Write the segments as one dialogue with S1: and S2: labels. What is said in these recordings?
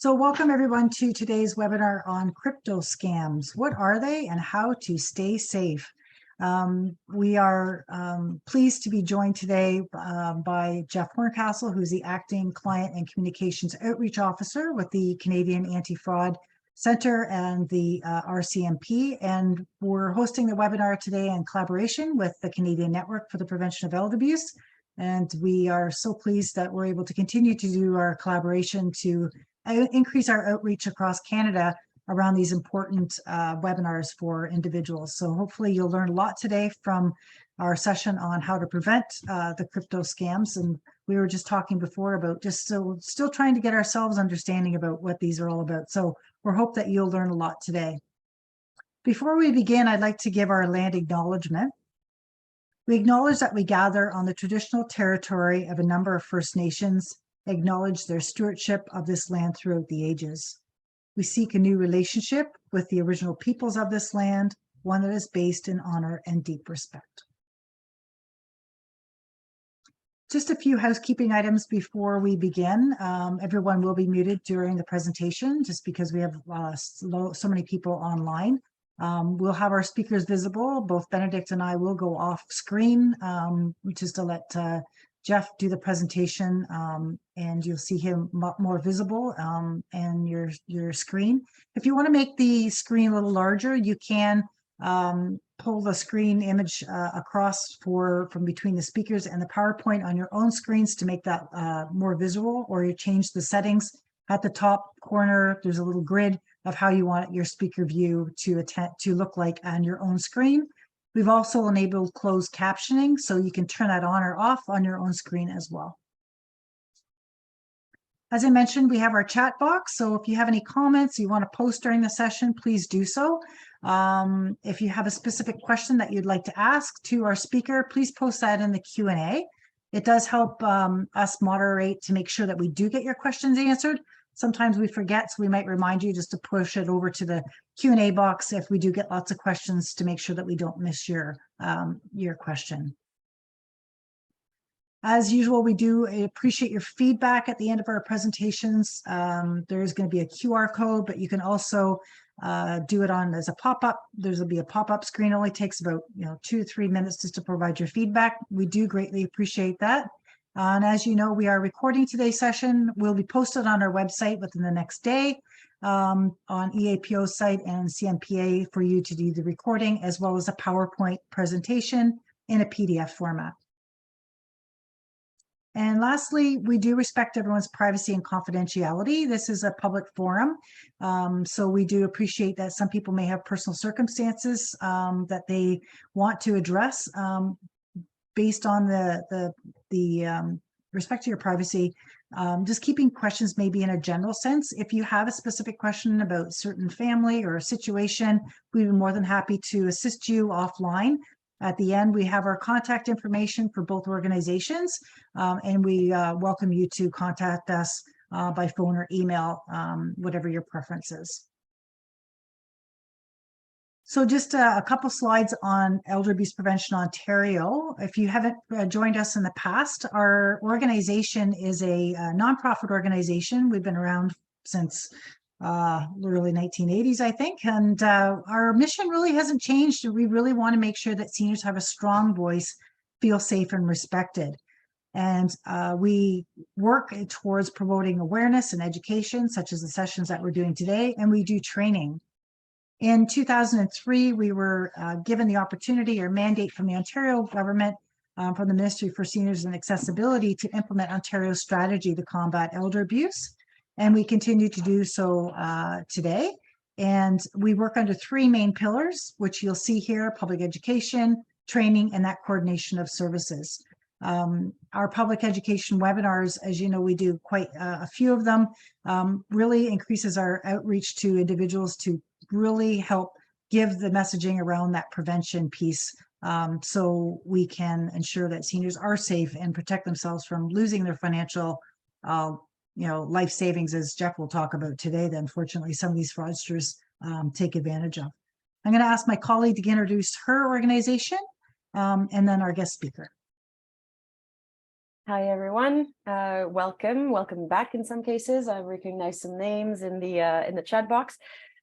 S1: So welcome everyone to today's webinar on crypto scams. What are they and how to stay safe? We are pleased to be joined today by Jeff Horncastle, who's the Acting Client and Communications Outreach Officer with the Canadian Anti-Fraud Centre and the RCMP. And we're hosting the webinar today in collaboration with the Canadian Network for the Prevention of Elder Abuse. And we are so pleased that we're able to continue to do our collaboration to increase our outreach across Canada around these important webinars for individuals. So hopefully you'll learn a lot today from our session on how to prevent the crypto scams. And we were just talking before about still trying to get ourselves understanding about what these are all about. So we hope that you'll learn a lot today. Before we begin, I'd like to give our land acknowledgement. We acknowledge that we gather on the traditional territory of a number of First Nations, acknowledge their stewardship of this land throughout the ages. We seek a new relationship with the original peoples of this land, one that is based in honor and deep respect. Just a few housekeeping items before we begin. Everyone will be muted during the presentation just because we have so many people online. We'll have our speakers visible. Both Benedict and I will go off screen, which is to let Jeff do the presentation, and you'll see him more visible and your screen. If you want to make the screen a little larger, you can pull the screen image across from between the speakers and the PowerPoint on your own screens to make that more visual, or you change the settings. At the top corner, there's a little grid of how you want your speaker view to look like on your own screen. We've also enabled closed captioning, so you can turn that on or off on your own screen as well. As I mentioned, we have our chat box, so if you have any comments you want to post during the session, please do so. If you have a specific question that you'd like to ask to our speaker, please post that in the Q&A. It does help us moderate to make sure that we do get your questions answered. Sometimes we forget, so we might remind you just to push it over to the Q&A box if we do get lots of questions, to make sure that we don't miss your question. As usual, we do appreciate your feedback at the end of our presentations. There is going to be a QR code, but you can also do it as a pop-up. There'll be a pop-up screen. It only takes about 2 to 3 minutes just to provide your feedback. We do greatly appreciate that. And as you know, we are recording today's session. Will be posted on our website within the next day, on EAPO's site and CMPA, for you to do the recording, as well as a PowerPoint presentation in a PDF format. And lastly, we do respect everyone's privacy and confidentiality. This is a public forum, so we do appreciate that some people may have personal circumstances that they want to address. Based on the respect to your privacy, just keeping questions maybe in a general sense. If you have a specific question about a certain family or a situation, we'd be more than happy to assist you offline. At the end, we have our contact information for both organizations, and we welcome you to contact us by phone or email, whatever your preference is. So just a couple slides on Elder Abuse Prevention Ontario. If you haven't joined us in the past, our organization is a nonprofit organization. We've been around since the early 1980s, I think, and our mission really hasn't changed. We really want to make sure that seniors have a strong voice, feel safe and respected. And we work towards promoting awareness and education, such as the sessions that we're doing today, and we do training. In 2003, we were given the opportunity or mandate from the Ontario government, from the Ministry for Seniors and Accessibility, to implement Ontario's strategy to combat elder abuse. And we continue to do so today. And we work under 3 main pillars, which you'll see here: public education, training, and that coordination of services. Our public education webinars, as you know, we do quite a few of them, really increases our outreach to individuals to really help give the messaging around that prevention piece, so we can ensure that seniors are safe and protect themselves from losing their financial life savings, as Jeff will talk about today, that unfortunately some of these fraudsters take advantage of. I'm going to ask my colleague to introduce her organization, and then our guest speaker.
S2: Hi, everyone. Welcome back in some cases. I recognize some names in the chat box.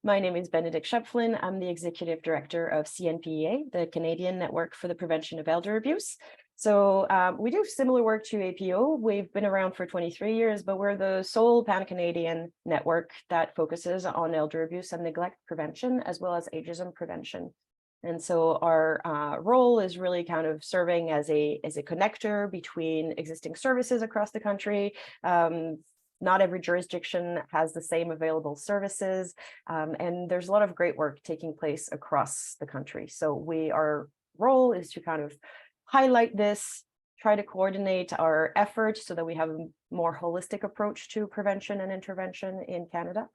S2: My name is Benedict Schöpflin. I'm the Executive Director of CNPEA, the Canadian Network for the Prevention of Elder Abuse. So we do similar work to APO. We've been around for 23 years, but we're the sole pan-Canadian network that focuses on elder abuse and neglect prevention, as well as ageism prevention. And so our role is really kind of serving as a connector between existing services across the country. Not every jurisdiction has the same available services, and there's a lot of great work taking place across the country. So our role is to kind of highlight this, try to coordinate our efforts so that we have a more holistic approach to prevention and intervention in Canada.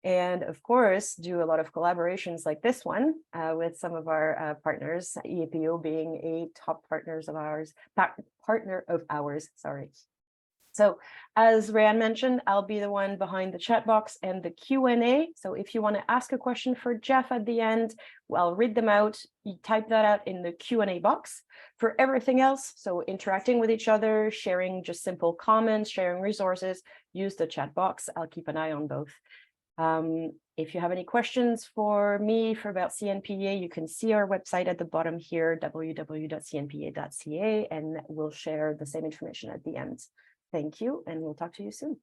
S2: And of course, do a lot of collaborations like this one with some of our partners, EAPO being a top partner of ours, sorry. So as Ryan mentioned, I'll be the one behind the chat box and the Q&A. So if you want to ask a question for Jeff at the end, well, I'll read them out. You type that out in the Q&A box. For everything else, so interacting with each other, sharing just simple comments, sharing resources, use the chat box. I'll keep an eye on both. If you have any questions for me about CNPEA, you can see our website at the bottom here, www.cnpea.ca, and we'll share the same information at the end. Thank you, and we'll talk to you soon.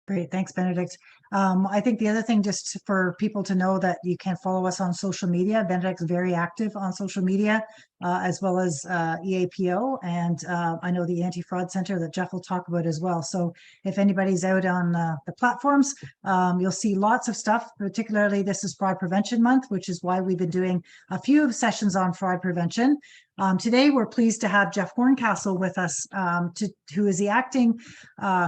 S1: Great, thanks, Benedict. I think the other thing, just for people to know, that you can follow us on social media. Benedict's very active on social media, as well as EAPO, and I know the Anti-Fraud Center that Jeff will talk about as well. So if anybody's out on the platforms, you'll see lots of stuff. Particularly, this is Fraud Prevention Month, which is why we've been doing a few sessions on fraud prevention. Today, we're pleased to have Jeff Horncastle with us, who is the acting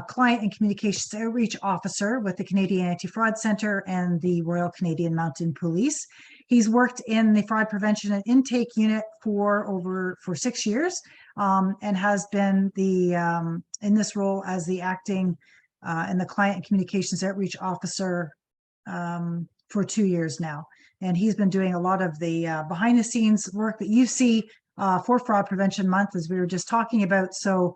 S1: Client and Communications Outreach Officer with the Canadian Anti-Fraud Center and the Royal Canadian Mounted Police. He's worked in the Fraud Prevention and Intake Unit for 6 years, and has been in this role as the acting and the Client and Communications Outreach Officer for 2 years now. And he's been doing a lot of the behind the scenes work that you see for Fraud Prevention Month, as we were just talking about. So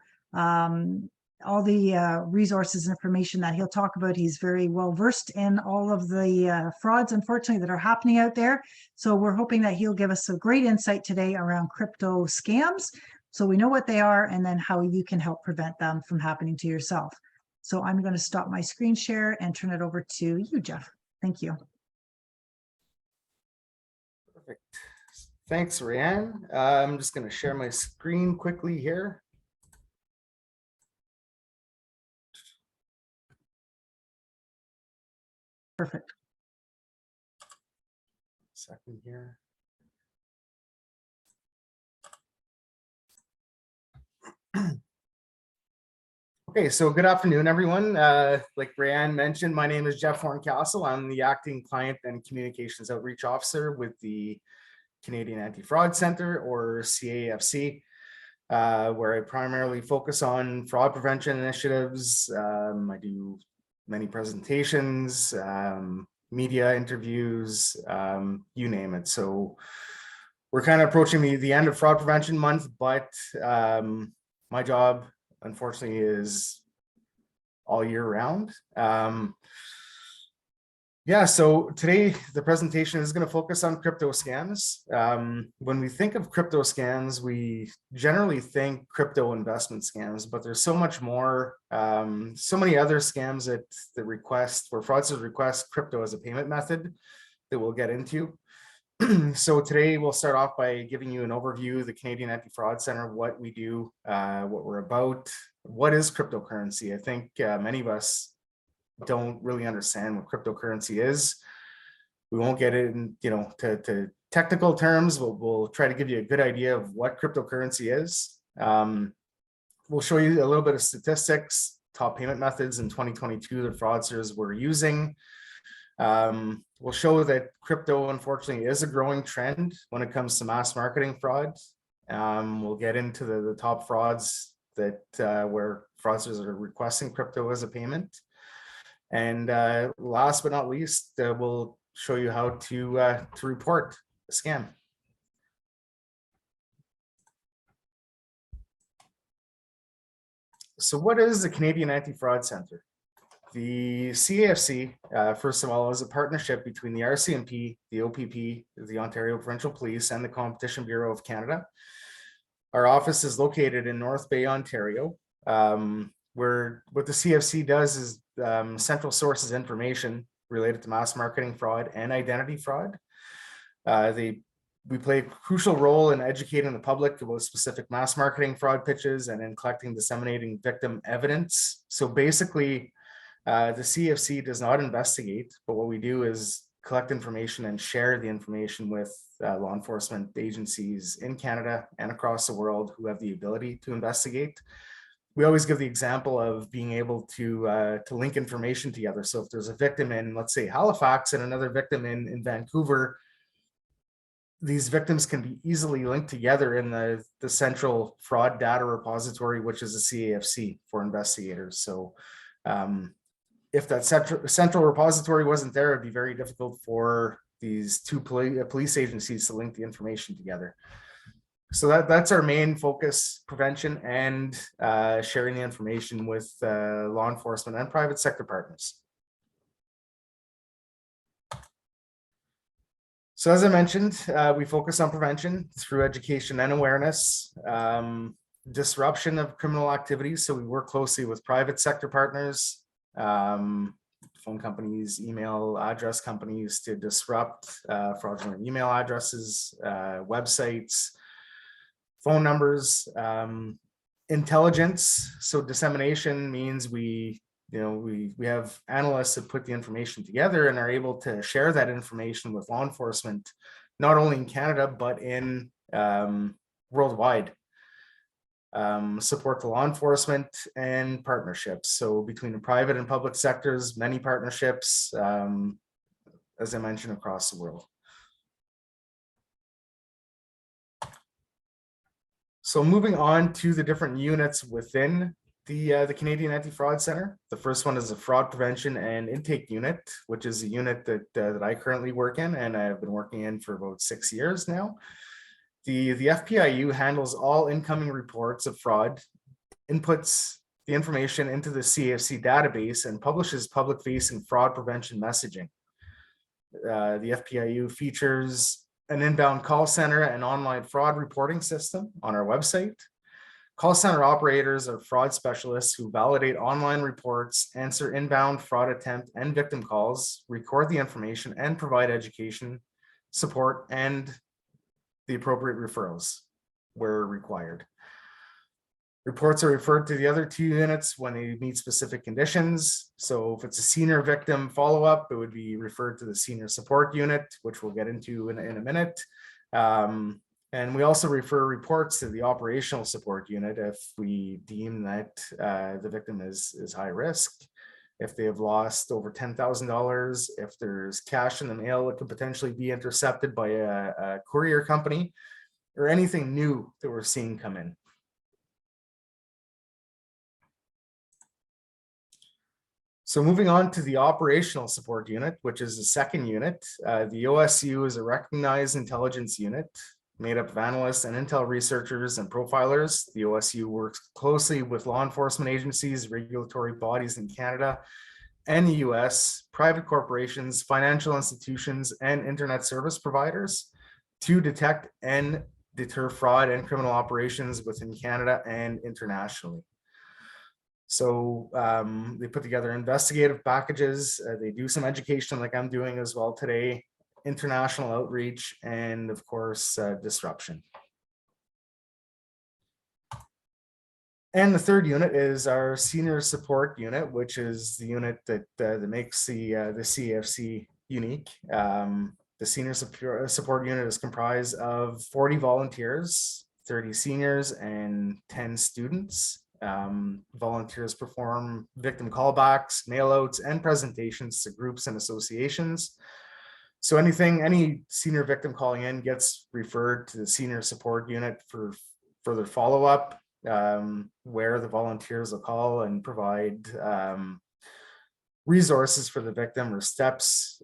S1: all the resources and information that he'll talk about, he's very well versed in all of the frauds, unfortunately, that are happening out there. So we're hoping that he'll give us a great insight today around crypto scams, so we know what they are and then how you can help prevent them from happening to yourself. So I'm going to stop my screen share and turn it over to you, Jeff. Thank you.
S3: Perfect. Thanks, Ryan. I'm just going to share my screen quickly here.
S1: Perfect.
S3: Second here. Okay, so good afternoon, everyone. Like Ryan mentioned, my name is Jeff Horncastle. I'm the Acting Client and Communications Outreach Officer with the Canadian Anti-Fraud Center, or CAFC, where I primarily focus on fraud prevention initiatives. I do many presentations, media interviews, you name it. So we're kind of approaching the end of Fraud Prevention Month, but my job, unfortunately, is all year round. Yeah, so today the presentation is going to focus on crypto scams. When we think of crypto scams, we generally think crypto investment scams, but there's so much more, so many other scams that where fraudsters request crypto as a payment method that we'll get into. So today we'll start off by giving you an overview of the Canadian Anti-Fraud Center, what we do, what we're about, what is cryptocurrency. I think many of us don't really understand what cryptocurrency is. We won't get in, to technical terms. We'll try to give you a good idea of what cryptocurrency is. We'll show you a little bit of statistics, top payment methods in 2022 that fraudsters were using. We'll show that crypto, unfortunately, is a growing trend when it comes to mass marketing fraud. We'll get into the top frauds that where fraudsters are requesting crypto as a payment. And last but not least, we'll show you how to report a scam. So what is the Canadian Anti-Fraud Centre? The CAFC, first of all, is a partnership between the RCMP, the OPP, the Ontario Provincial Police, and the Competition Bureau of Canada. Our office is located in North Bay, Ontario, where what the CFC does is central sources information related to mass marketing fraud and identity fraud. We play a crucial role in educating the public about specific mass marketing fraud pitches and in collecting, disseminating victim evidence. So basically, the CFC does not investigate, but what we do is collect information and share the information with law enforcement agencies in Canada and across the world who have the ability to investigate. We always give the example of being able to link information together. So if there's a victim in, let's say, Halifax and another victim in Vancouver, these victims can be easily linked together in the central fraud data repository, which is a CAFC for investigators. So if that central repository wasn't there, it'd be very difficult for these two police agencies to link the information together. So that's our main focus: prevention and sharing the information with law enforcement and private sector partners. So as I mentioned, we focus on prevention through education and awareness, disruption of criminal activities. So we work closely with private sector partners, phone companies, email address companies to disrupt fraudulent email addresses, websites, phone numbers, intelligence. So dissemination means we have analysts that put the information together and are able to share that information with law enforcement, not only in Canada, but in worldwide. Support to law enforcement and partnerships. So between the private and public sectors, many partnerships, as I mentioned, across the world. So moving on to the different units within the Canadian Anti-Fraud Centre. The first one is the Fraud Prevention and Intake Unit, which is a unit that I currently work in, and I've been working in for about 6 years now. The FPIU handles all incoming reports of fraud, inputs the information into the CAFC database, and publishes public-facing fraud prevention messaging. The FPIU features an inbound call center and online fraud reporting system on our website. Call center operators are fraud specialists who validate online reports, answer inbound fraud attempt and victim calls, record the information, and provide education, support, and the appropriate referrals where required. Reports are referred to the other two units when they meet specific conditions. So if it's a senior victim follow-up, it would be referred to the senior support unit, which we'll get into in a minute. And we also refer reports to the operational support unit if we deem that the victim is high risk, if they have lost over $10,000, if there's cash in the mail that could potentially be intercepted by a courier company, or anything new that we're seeing come in. So moving on to the operational support unit, which is the second unit. The OSU is a recognized intelligence unit made up of analysts and intel researchers and profilers. The OSU works closely with law enforcement agencies, regulatory bodies in Canada and the US, private corporations, financial institutions, and internet service providers to detect and deter fraud and criminal operations within Canada and internationally. So they put together investigative packages. They do some education like I'm doing as well today, international outreach, and of course, disruption. And the third unit is our senior support unit, which is the unit that makes the CFC unique. The senior support unit is comprised of 40 volunteers, 30 seniors, and 10 students. Volunteers perform victim callbacks, mailouts, and presentations to groups and associations. So any senior victim calling in gets referred to the senior support unit for further follow-up, where the volunteers will call and provide resources for the victim or steps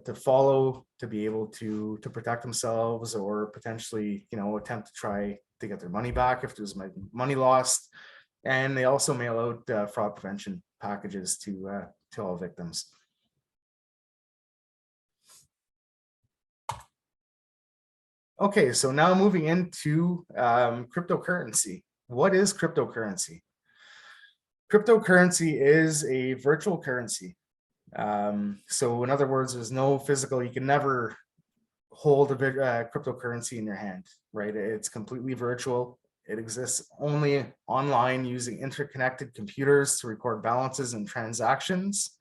S3: to follow to be able to protect themselves, or potentially, attempt to try to get their money back if there's money lost. And they also mail out fraud prevention packages to all victims. Okay, so now moving into cryptocurrency. What is cryptocurrency? Cryptocurrency is a virtual currency. So in other words, there's no physical, you can never hold a cryptocurrency in your hand, right? It's completely virtual. It exists only online using interconnected computers to record balances and transactions.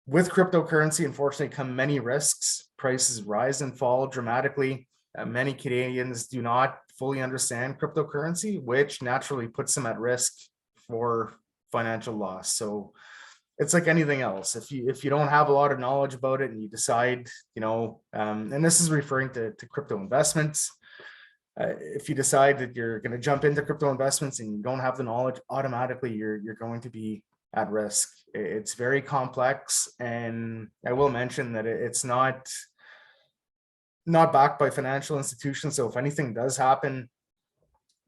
S3: With cryptocurrency, unfortunately, come many risks. Prices rise and fall dramatically. Many Canadians do not fully understand cryptocurrency, which naturally puts them at risk for financial loss. So it's like anything else. If you don't have a lot of knowledge about it and you decide, and this is referring to crypto investments. If you decide that you're going to jump into crypto investments and you don't have the knowledge, automatically you're going to be at risk. It's very complex, and I will mention that it's not backed by financial institutions. So if anything does happen,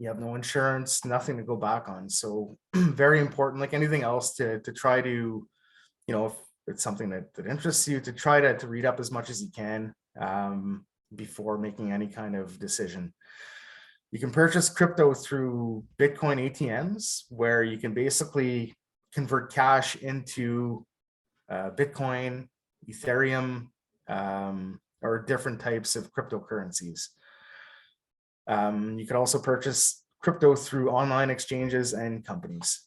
S3: you have no insurance, nothing to go back on. So very important, like anything else, to try to, if it's something that interests you, to try to read up as much as you can before making any kind of decision. You can purchase crypto through Bitcoin ATMs, where you can basically convert cash into Bitcoin, Ethereum, or different types of cryptocurrencies. You can also purchase crypto through online exchanges and companies.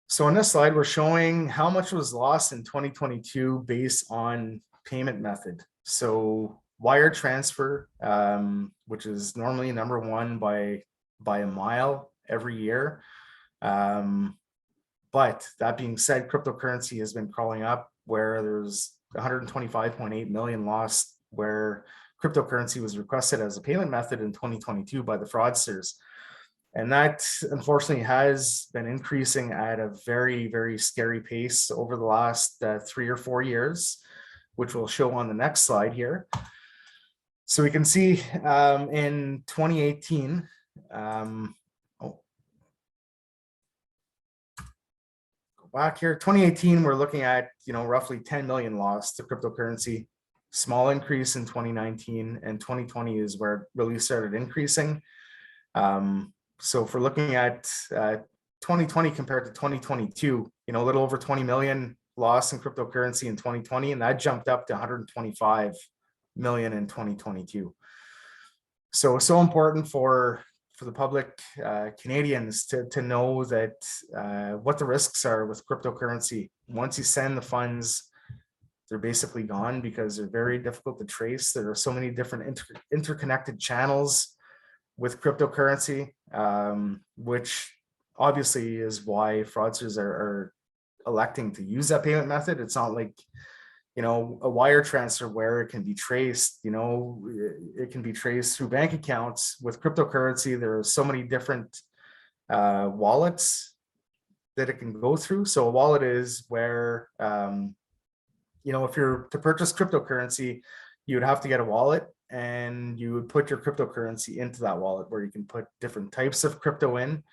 S3: So on this slide, we're showing how much was lost in 2022 based on payment method. So wire transfer, which is normally number one by a mile every year. But that being said, cryptocurrency has been crawling up, where there's 125.8 million lost, where cryptocurrency was requested as a payment method in 2022 by the fraudsters. And that unfortunately has been increasing at a very, very scary pace over the last 3 or 4 years, which we'll show on the next slide here. So we can see in 2018, go back here, 2018, we're looking at, roughly 10 million lost to cryptocurrency. Small increase in 2019, and 2020 is where it really started increasing. So if we're looking at 2020 compared to 2022, a little over 20 million lost in cryptocurrency in 2020, and that jumped up to 125 million in 2022. So important for the public, Canadians, to know that what the risks are with cryptocurrency. Once you send the funds, they're basically gone because they're very difficult to trace. There are so many different interconnected channels with cryptocurrency, which obviously is why fraudsters are electing to use that payment method. It's not like, a wire transfer where it can be traced, it can be traced through bank accounts. With cryptocurrency, there are so many different wallets that it can go through. So a wallet is where, if you're to purchase cryptocurrency, you would have to get a wallet, and you would put your cryptocurrency into that wallet, where you can put different types of crypto in.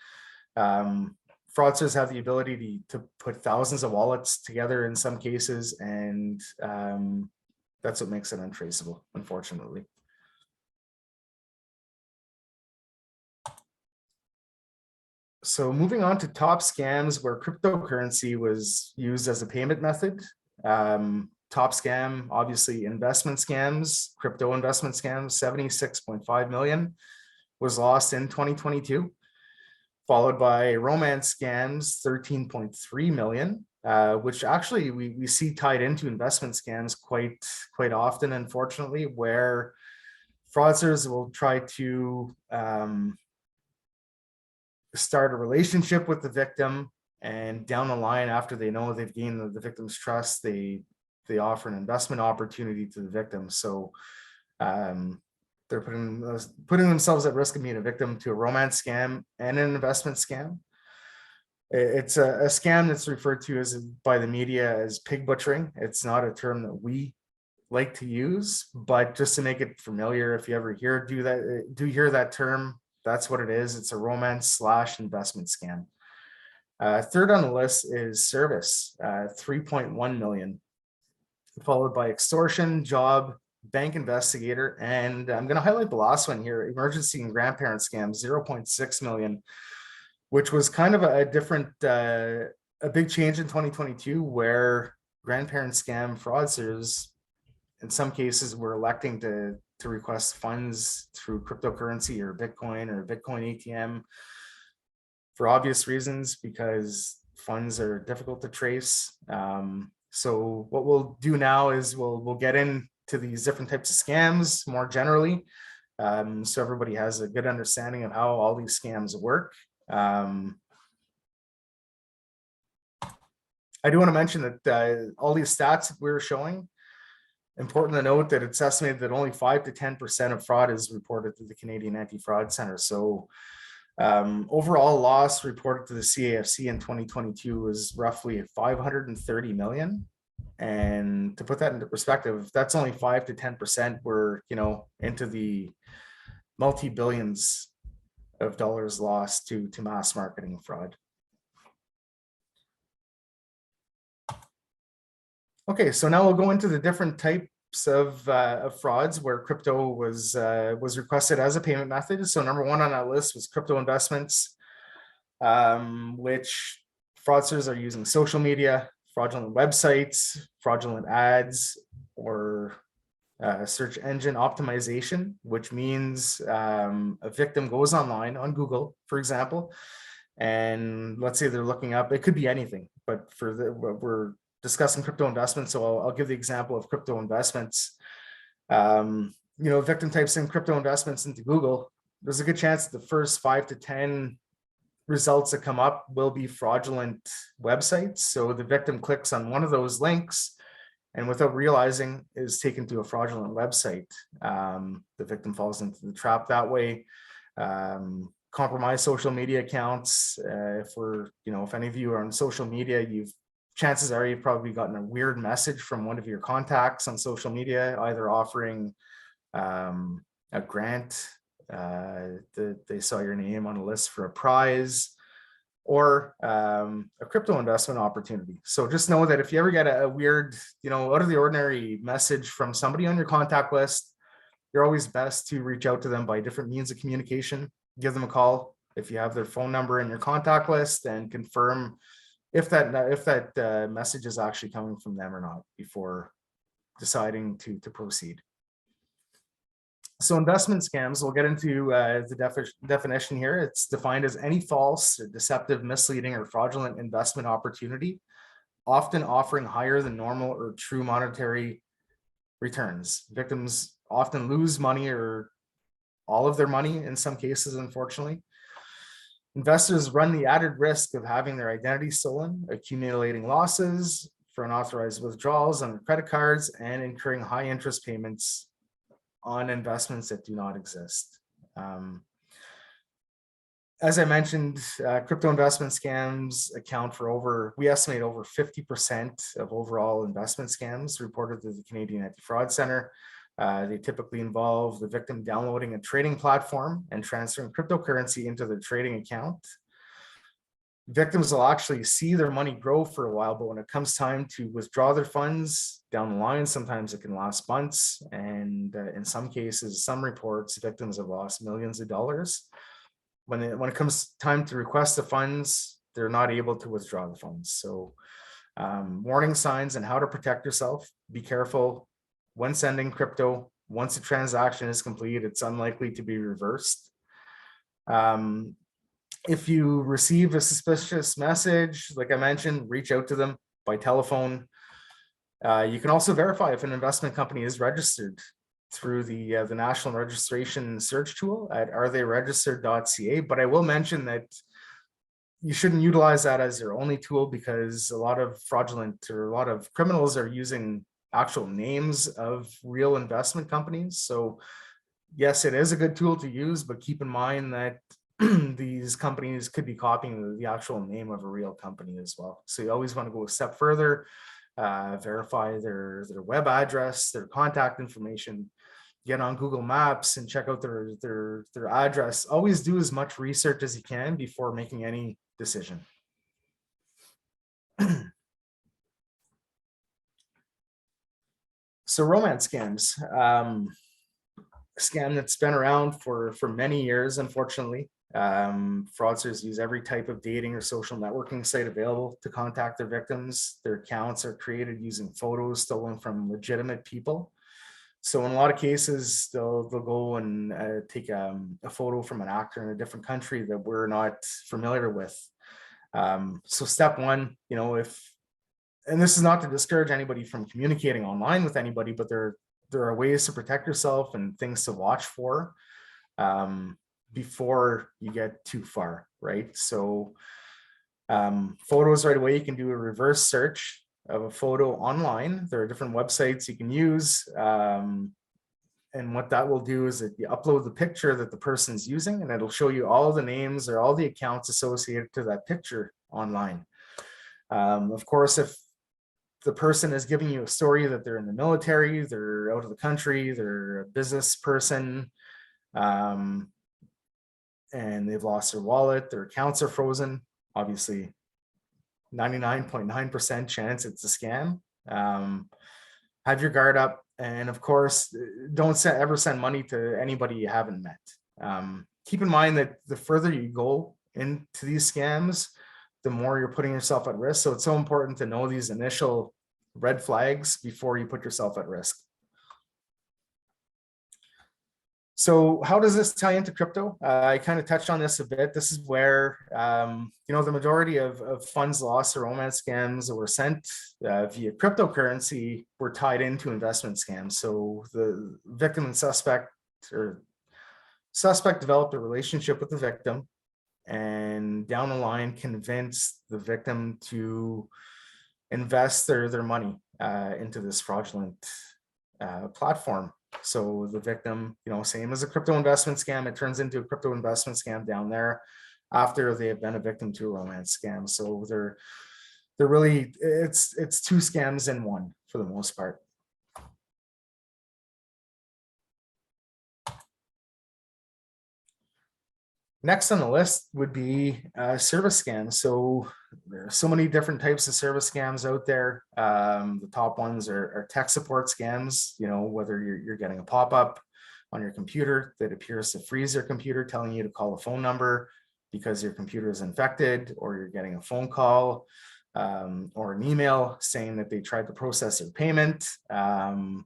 S3: Fraudsters have the ability to put thousands of wallets together in some cases, and that's what makes it untraceable, unfortunately. So moving on to top scams where cryptocurrency was used as a payment method. Top scam, obviously investment scams, crypto investment scams, 76.5 million was lost in 2022, followed by romance scams, 13.3 million, which actually we see tied into investment scams quite often, unfortunately, where fraudsters will try to start a relationship with the victim, and down the line, after they know they've gained the victim's trust, they offer an investment opportunity to the victim. So they're putting themselves at risk of being a victim to a romance scam and an investment scam. It's a scam that's referred to by the media as pig butchering. It's not a term that we like to use, but just to make it familiar, if you ever do hear that term, that's what it is. It's a romance/investment scam. Third on the list is service, 3.1 million, followed by extortion, job, bank investigator, and I'm going to highlight the last one here, emergency and grandparent scams, 0.6 million, which was kind of a different, a big change in 2022, where grandparent scam fraudsters, in some cases, were electing to request funds through cryptocurrency or Bitcoin ATM for obvious reasons, because funds are difficult to trace. So what we'll do now is we'll get into these different types of scams more generally, so everybody has a good understanding of how all these scams work. I do want to mention that all these stats that we're showing, important to note that it's estimated that only 5 to 10% of fraud is reported to the Canadian Anti-Fraud Centre. So overall loss reported to the CAFC in 2022 was roughly 530 million. And to put that into perspective, that's only 5 to 10%. We're, into the multi-billions of dollars lost to mass marketing fraud. Okay, so now we'll go into the different types of frauds where crypto was requested as a payment method. So number one on that list was crypto investments, which fraudsters are using social media, fraudulent websites, fraudulent ads, or search engine optimization, which means a victim goes online on Google, for example, and let's say they're looking up, it could be anything, but what we're discussing crypto investments, so I'll give the example of crypto investments. Victim types in crypto investments into Google, there's a good chance that the first 5 to 10 results that come up will be fraudulent websites. So the victim clicks on one of those links and without realizing is taken to a fraudulent website. The victim falls into the trap that way. Compromised social media accounts. If any of you are on social media, chances are you've probably gotten a weird message from one of your contacts on social media, either offering a grant, that they saw your name on a list for a prize, or a crypto investment opportunity. So just know that if you ever get a weird, out of the ordinary message from somebody on your contact list, you're always best to reach out to them by different means of communication. Give them a call if you have their phone number in your contact list, and confirm if that message is actually coming from them or not before deciding to proceed. So investment scams, we'll get into the definition here. It's defined as any false, deceptive, misleading, or fraudulent investment opportunity, often offering higher than normal or true monetary returns. Victims often lose money or all of their money in some cases, unfortunately. Investors run the added risk of having their identity stolen, accumulating losses for unauthorized withdrawals on their credit cards, and incurring high interest payments on investments that do not exist. As I mentioned, crypto investment scams account for we estimate over 50% of overall investment scams reported to the Canadian Anti-Fraud Centre. They typically involve the victim downloading a trading platform and transferring cryptocurrency into their trading account. Victims will actually see their money grow for a while, but when it comes time to withdraw their funds down the line, sometimes it can last months. And in some cases, some reports, victims have lost millions of dollars. When it comes time to request the funds, they're not able to withdraw the funds. So warning signs and how to protect yourself. Be careful when sending crypto. Once a transaction is complete, it's unlikely to be reversed. If you receive a suspicious message, like I mentioned, reach out to them by telephone. You can also verify if an investment company is registered through the National Registration Search tool at aretheyregistered.ca. But I will mention that you shouldn't utilize that as your only tool, because a lot of criminals are using actual names of real investment companies. So yes, it is a good tool to use, but keep in mind that these companies could be copying the actual name of a real company as well. So you always want to go a step further. verify their web address, their contact information, get on Google Maps and check out their address. Always do as much research as you can before making any decision. So romance scams, scam that's been around for many years, unfortunately. Fraudsters use every type of dating or social networking site available to contact their victims. Their accounts are created using photos stolen from legitimate people. So in a lot of cases, they'll go and take a photo from an actor in a different country that we're not familiar with. So step one, and this is not to discourage anybody from communicating online with anybody, but there are ways to protect yourself and things to watch for before you get too far, right? So photos right away, you can do a reverse search of a photo online. There are different websites you can use. And what that will do is that you upload the picture that the person's using, and it'll show you all the names or all the accounts associated to that picture online. Of course, if the person is giving you a story that they're in the military, they're out of the country, they're a business person, and they've lost their wallet, their accounts are frozen, obviously 99.9% chance it's a scam. Have your guard up, and of course, don't ever send money to anybody you haven't met. Keep in mind that the further you go into these scams, the more you're putting yourself at risk. So it's so important to know these initial red flags before you put yourself at risk. So how does this tie into crypto? I kind of touched on this a bit. This is where, the majority of funds lost or romance scams that were sent via cryptocurrency were tied into investment scams. So the victim and suspect developed a relationship with the victim, and down the line convinced the victim to invest their money into this fraudulent platform. So the victim, same as a crypto investment scam, it turns into a crypto investment scam down there after they have been a victim to a romance scam. So they're really, it's two scams in one for the most part. Next on the list would be service scams. So there are so many different types of service scams out there. The top ones are tech support scams, whether you're getting a pop-up on your computer that appears to freeze your computer, telling you to call a phone number because your computer is infected, or you're getting a phone call or an email saying that they tried to process your payment. And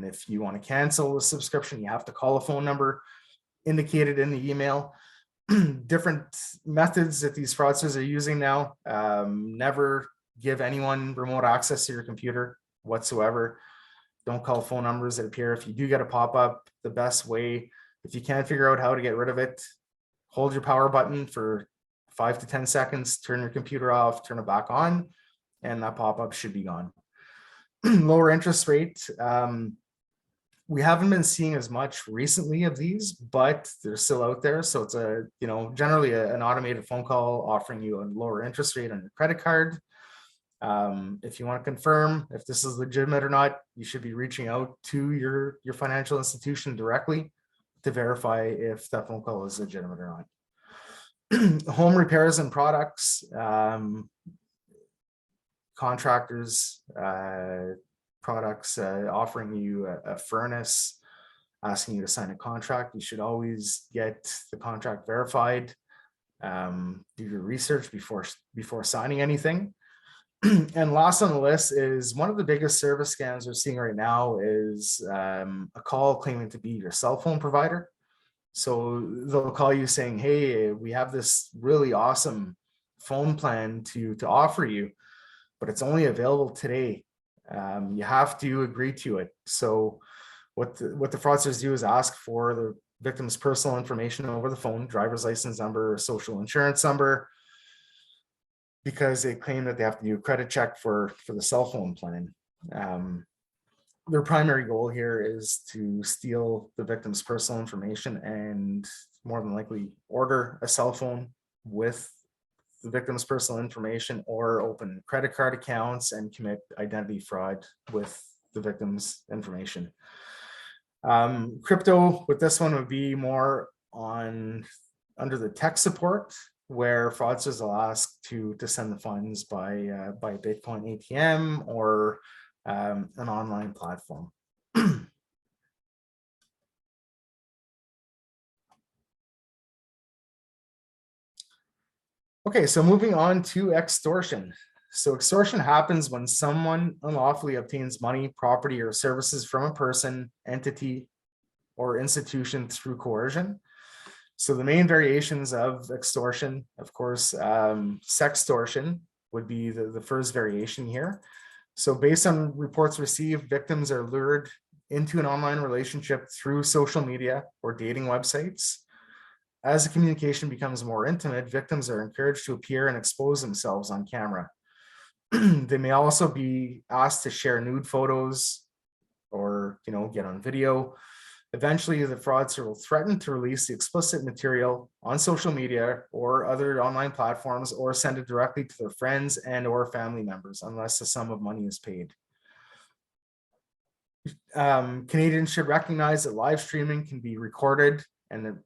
S3: if you want to cancel the subscription, you have to call a phone number indicated in the email. Different methods that these fraudsters are using now. Never give anyone remote access to your computer whatsoever. Don't call phone numbers that appear. If you do get a pop-up, the best way, if you can't figure out how to get rid of it, hold your power button for 5 to 10 seconds, turn your computer off, turn it back on, and that pop-up should be gone. Lower interest rate. We haven't been seeing as much recently of these, but they're still out there. So it's generally an automated phone call offering you a lower interest rate on your credit card. If you want to confirm if this is legitimate or not, you should be reaching out to your financial institution directly to verify if that phone call is legitimate or not. Home repairs and products, contractors, products offering you a furnace, asking you to sign a contract. You should always get the contract verified. Do your research before signing anything. And last on the list is one of the biggest service scams we're seeing right now is a call claiming to be your cell phone provider. So they'll call you saying, hey, we have this really awesome phone plan to offer you, but it's only available today. You have to agree to it. So what the fraudsters do is ask for the victim's personal information over the phone, driver's license number, social insurance number, because they claim that they have to do a credit check for the cell phone plan. Their primary goal here is to steal the victim's personal information and more than likely order a cell phone with the victim's personal information or open credit card accounts and commit identity fraud with the victim's information. Crypto with this one would be more on under the tech support, where fraudsters will ask to send the funds by Bitcoin ATM or an online platform. Okay, so moving on to extortion. So extortion happens when someone unlawfully obtains money, property, or services from a person, entity, or institution through coercion. So the main variations of extortion, of course, sextortion would be the first variation here. So based on reports received, victims are lured into an online relationship through social media or dating websites. As the communication becomes more intimate, victims are encouraged to appear and expose themselves on camera. They may also be asked to share nude photos or, get on video. Eventually, the fraudster will threaten to release the explicit material on social media or other online platforms, or send it directly to their friends and or family members unless a sum of money is paid. Canadians should recognize that live streaming can be recorded, and the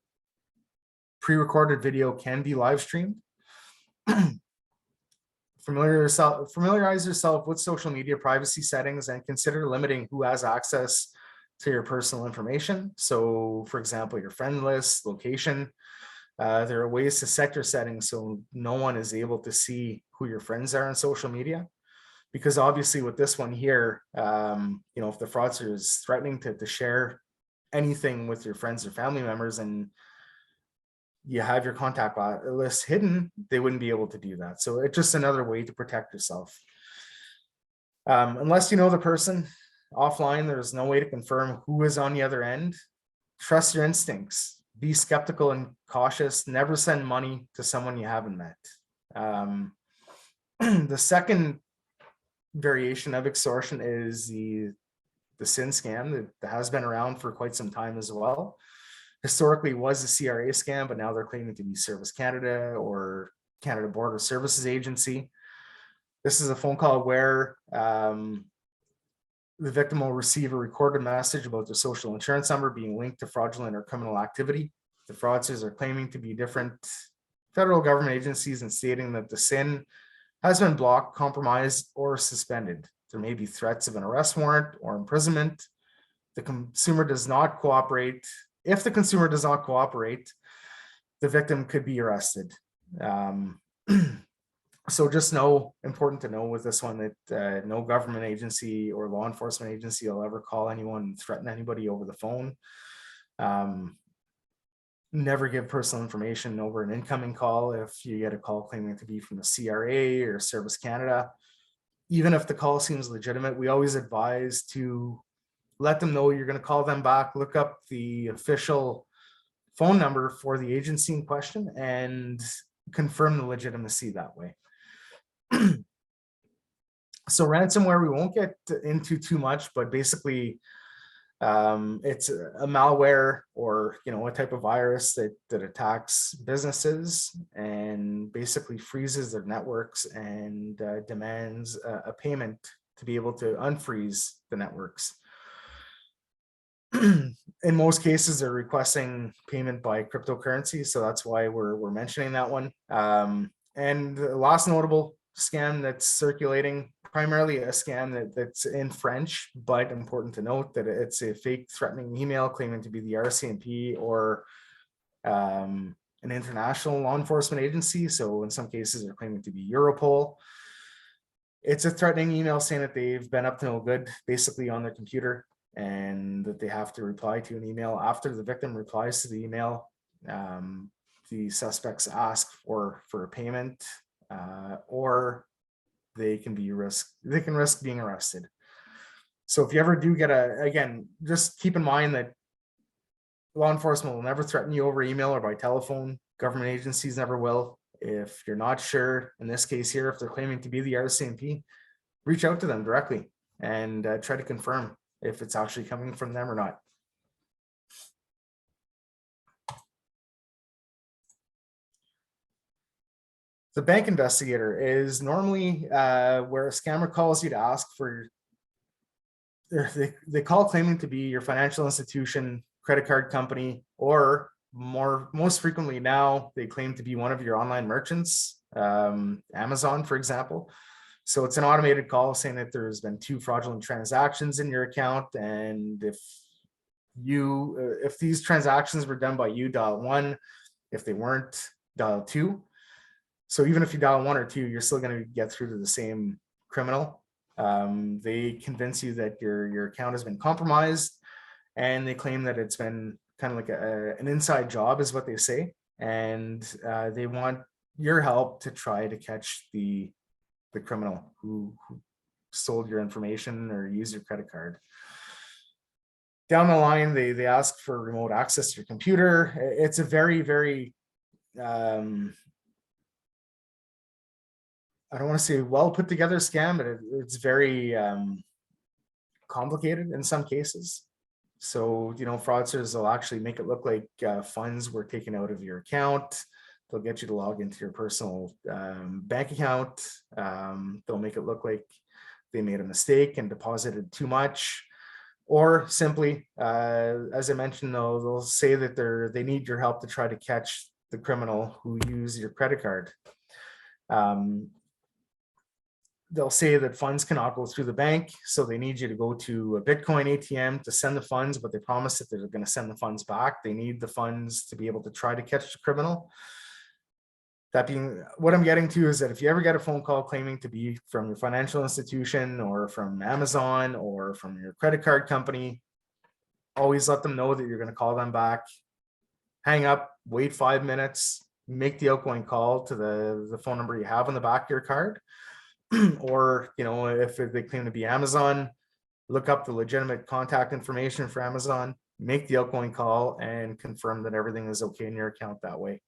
S3: pre-recorded video can be live streamed. Familiarize yourself with social media privacy settings and consider limiting who has access to your personal information. So for example, your friend list, location. There are ways to set your settings so no one is able to see who your friends are on social media. Because obviously with this one here, if the fraudster is threatening to share anything with your friends or family members and you have your contact list hidden, they wouldn't be able to do that. So it's just another way to protect yourself. Unless you know the person offline, there's no way to confirm who is on the other end. Trust your instincts. Be skeptical and cautious. Never send money to someone you haven't met. The second variation of extortion is the SIN scam that has been around for quite some time as well. Historically was a CRA scam, but now they're claiming to be Service Canada or Canada Border Services Agency. This is a phone call where the victim will receive a recorded message about their social insurance number being linked to fraudulent or criminal activity. The fraudsters are claiming to be different federal government agencies and stating that the SIN has been blocked, compromised, or suspended. There may be threats of an arrest warrant or imprisonment. The consumer does not cooperate. If the consumer does not cooperate, the victim could be arrested. So just important to know with this one that no government agency or law enforcement agency will ever call anyone and threaten anybody over the phone. Never give personal information over an incoming call if you get a call claiming to be from the CRA or Service Canada. Even if the call seems legitimate, we always advise to let them know you're going to call them back, look up the official phone number for the agency in question, and confirm the legitimacy that way. So ransomware, we won't get into too much, but basically it's a malware or a type of virus that attacks businesses and basically freezes their networks and demands a payment to be able to unfreeze the networks. In most cases, they're requesting payment by cryptocurrency, so that's why we're mentioning that one. And the last notable scam that's circulating, primarily a scam that's in French, but important to note that it's a fake threatening email claiming to be the RCMP or an international law enforcement agency. So in some cases, they're claiming to be Europol. It's a threatening email saying that they've been up to no good, basically on their computer, and that they have to reply to an email. After the victim replies to the email, the suspects ask for a payment, or they can risk being arrested. So if you ever do get again, just keep in mind that law enforcement will never threaten you over email or by telephone. Government agencies never will. If you're not sure, in this case here, if they're claiming to be the RCMP, reach out to them directly and try to confirm if it's actually coming from them or not. The bank investigator is normally where a scammer calls you to ask for, they call claiming to be your financial institution, credit card company, or most frequently now they claim to be one of your online merchants, Amazon, for example. So it's an automated call saying that there's been 2 fraudulent transactions in your account, and if these transactions were done by you, dial 1. If they weren't, dial 2. So even if you dial 1 or 2, you're still going to get through to the same criminal. They convince you that your account has been compromised, and they claim that it's been kind of like an inside job, is what they say, and they want your help to try to catch the criminal who sold your information or used your credit card. Down the line, they ask for remote access to your computer. It's a very, very I don't want to say well put together scam, but it's very complicated in some cases. So, fraudsters will actually make it look like funds were taken out of your account. They'll get you to log into your personal bank account. They'll make it look like they made a mistake and deposited too much. Or simply, as I mentioned, they'll say that they need your help to try to catch the criminal who used your credit card. They'll say that funds cannot go through the bank, so they need you to go to a Bitcoin ATM to send the funds, but they promise that they're going to send the funds back. They need the funds to be able to try to catch the criminal. That being, what I'm getting to is that if you ever get a phone call claiming to be from your financial institution or from Amazon or from your credit card company, always let them know that you're going to call them back. Hang up, wait 5 minutes, make the outgoing call to the phone number you have on the back of your card. Or, if they claim to be Amazon, look up the legitimate contact information for Amazon, make the outgoing call, and confirm that everything is okay in your account that way.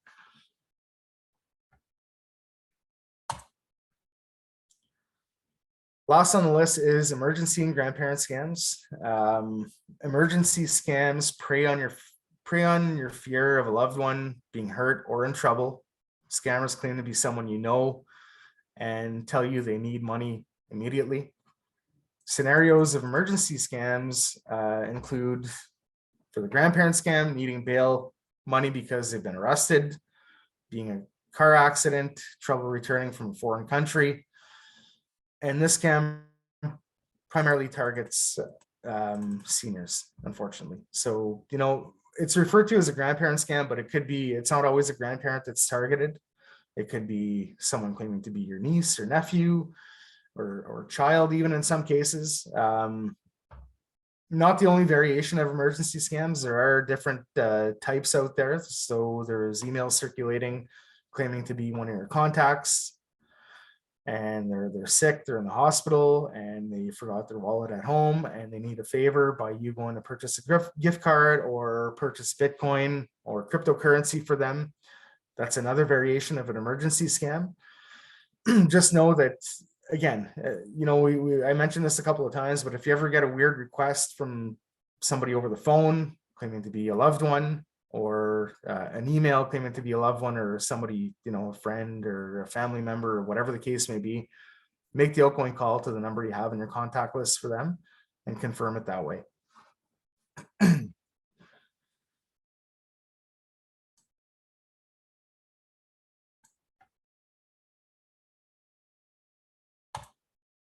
S3: Last on the list is emergency and grandparent scams. Emergency scams prey on your fear of a loved one being hurt or in trouble. Scammers claim to be someone you know and tell you they need money immediately. Scenarios of emergency scams include, for the grandparent scam, needing bail money because they've been arrested, being a car accident, trouble returning from a foreign country. And this scam primarily targets seniors, unfortunately. So, it's referred to as a grandparent scam, but it's not always a grandparent that's targeted. It could be someone claiming to be your niece or nephew or child, even in some cases. Not the only variation of emergency scams. There are different types out there. So there's emails circulating claiming to be one of your contacts, and they're sick, they're in the hospital, and they forgot their wallet at home, and they need a favor by you going to purchase a gift card or purchase Bitcoin or cryptocurrency for them. That's another variation of an emergency scam. Just know that, again, I mentioned this a couple of times, but if you ever get a weird request from somebody over the phone claiming to be a loved one, or an email claiming to be a loved one, or somebody, a friend or a family member, or whatever the case may be, make the outgoing call to the number you have in your contact list for them and confirm it that way.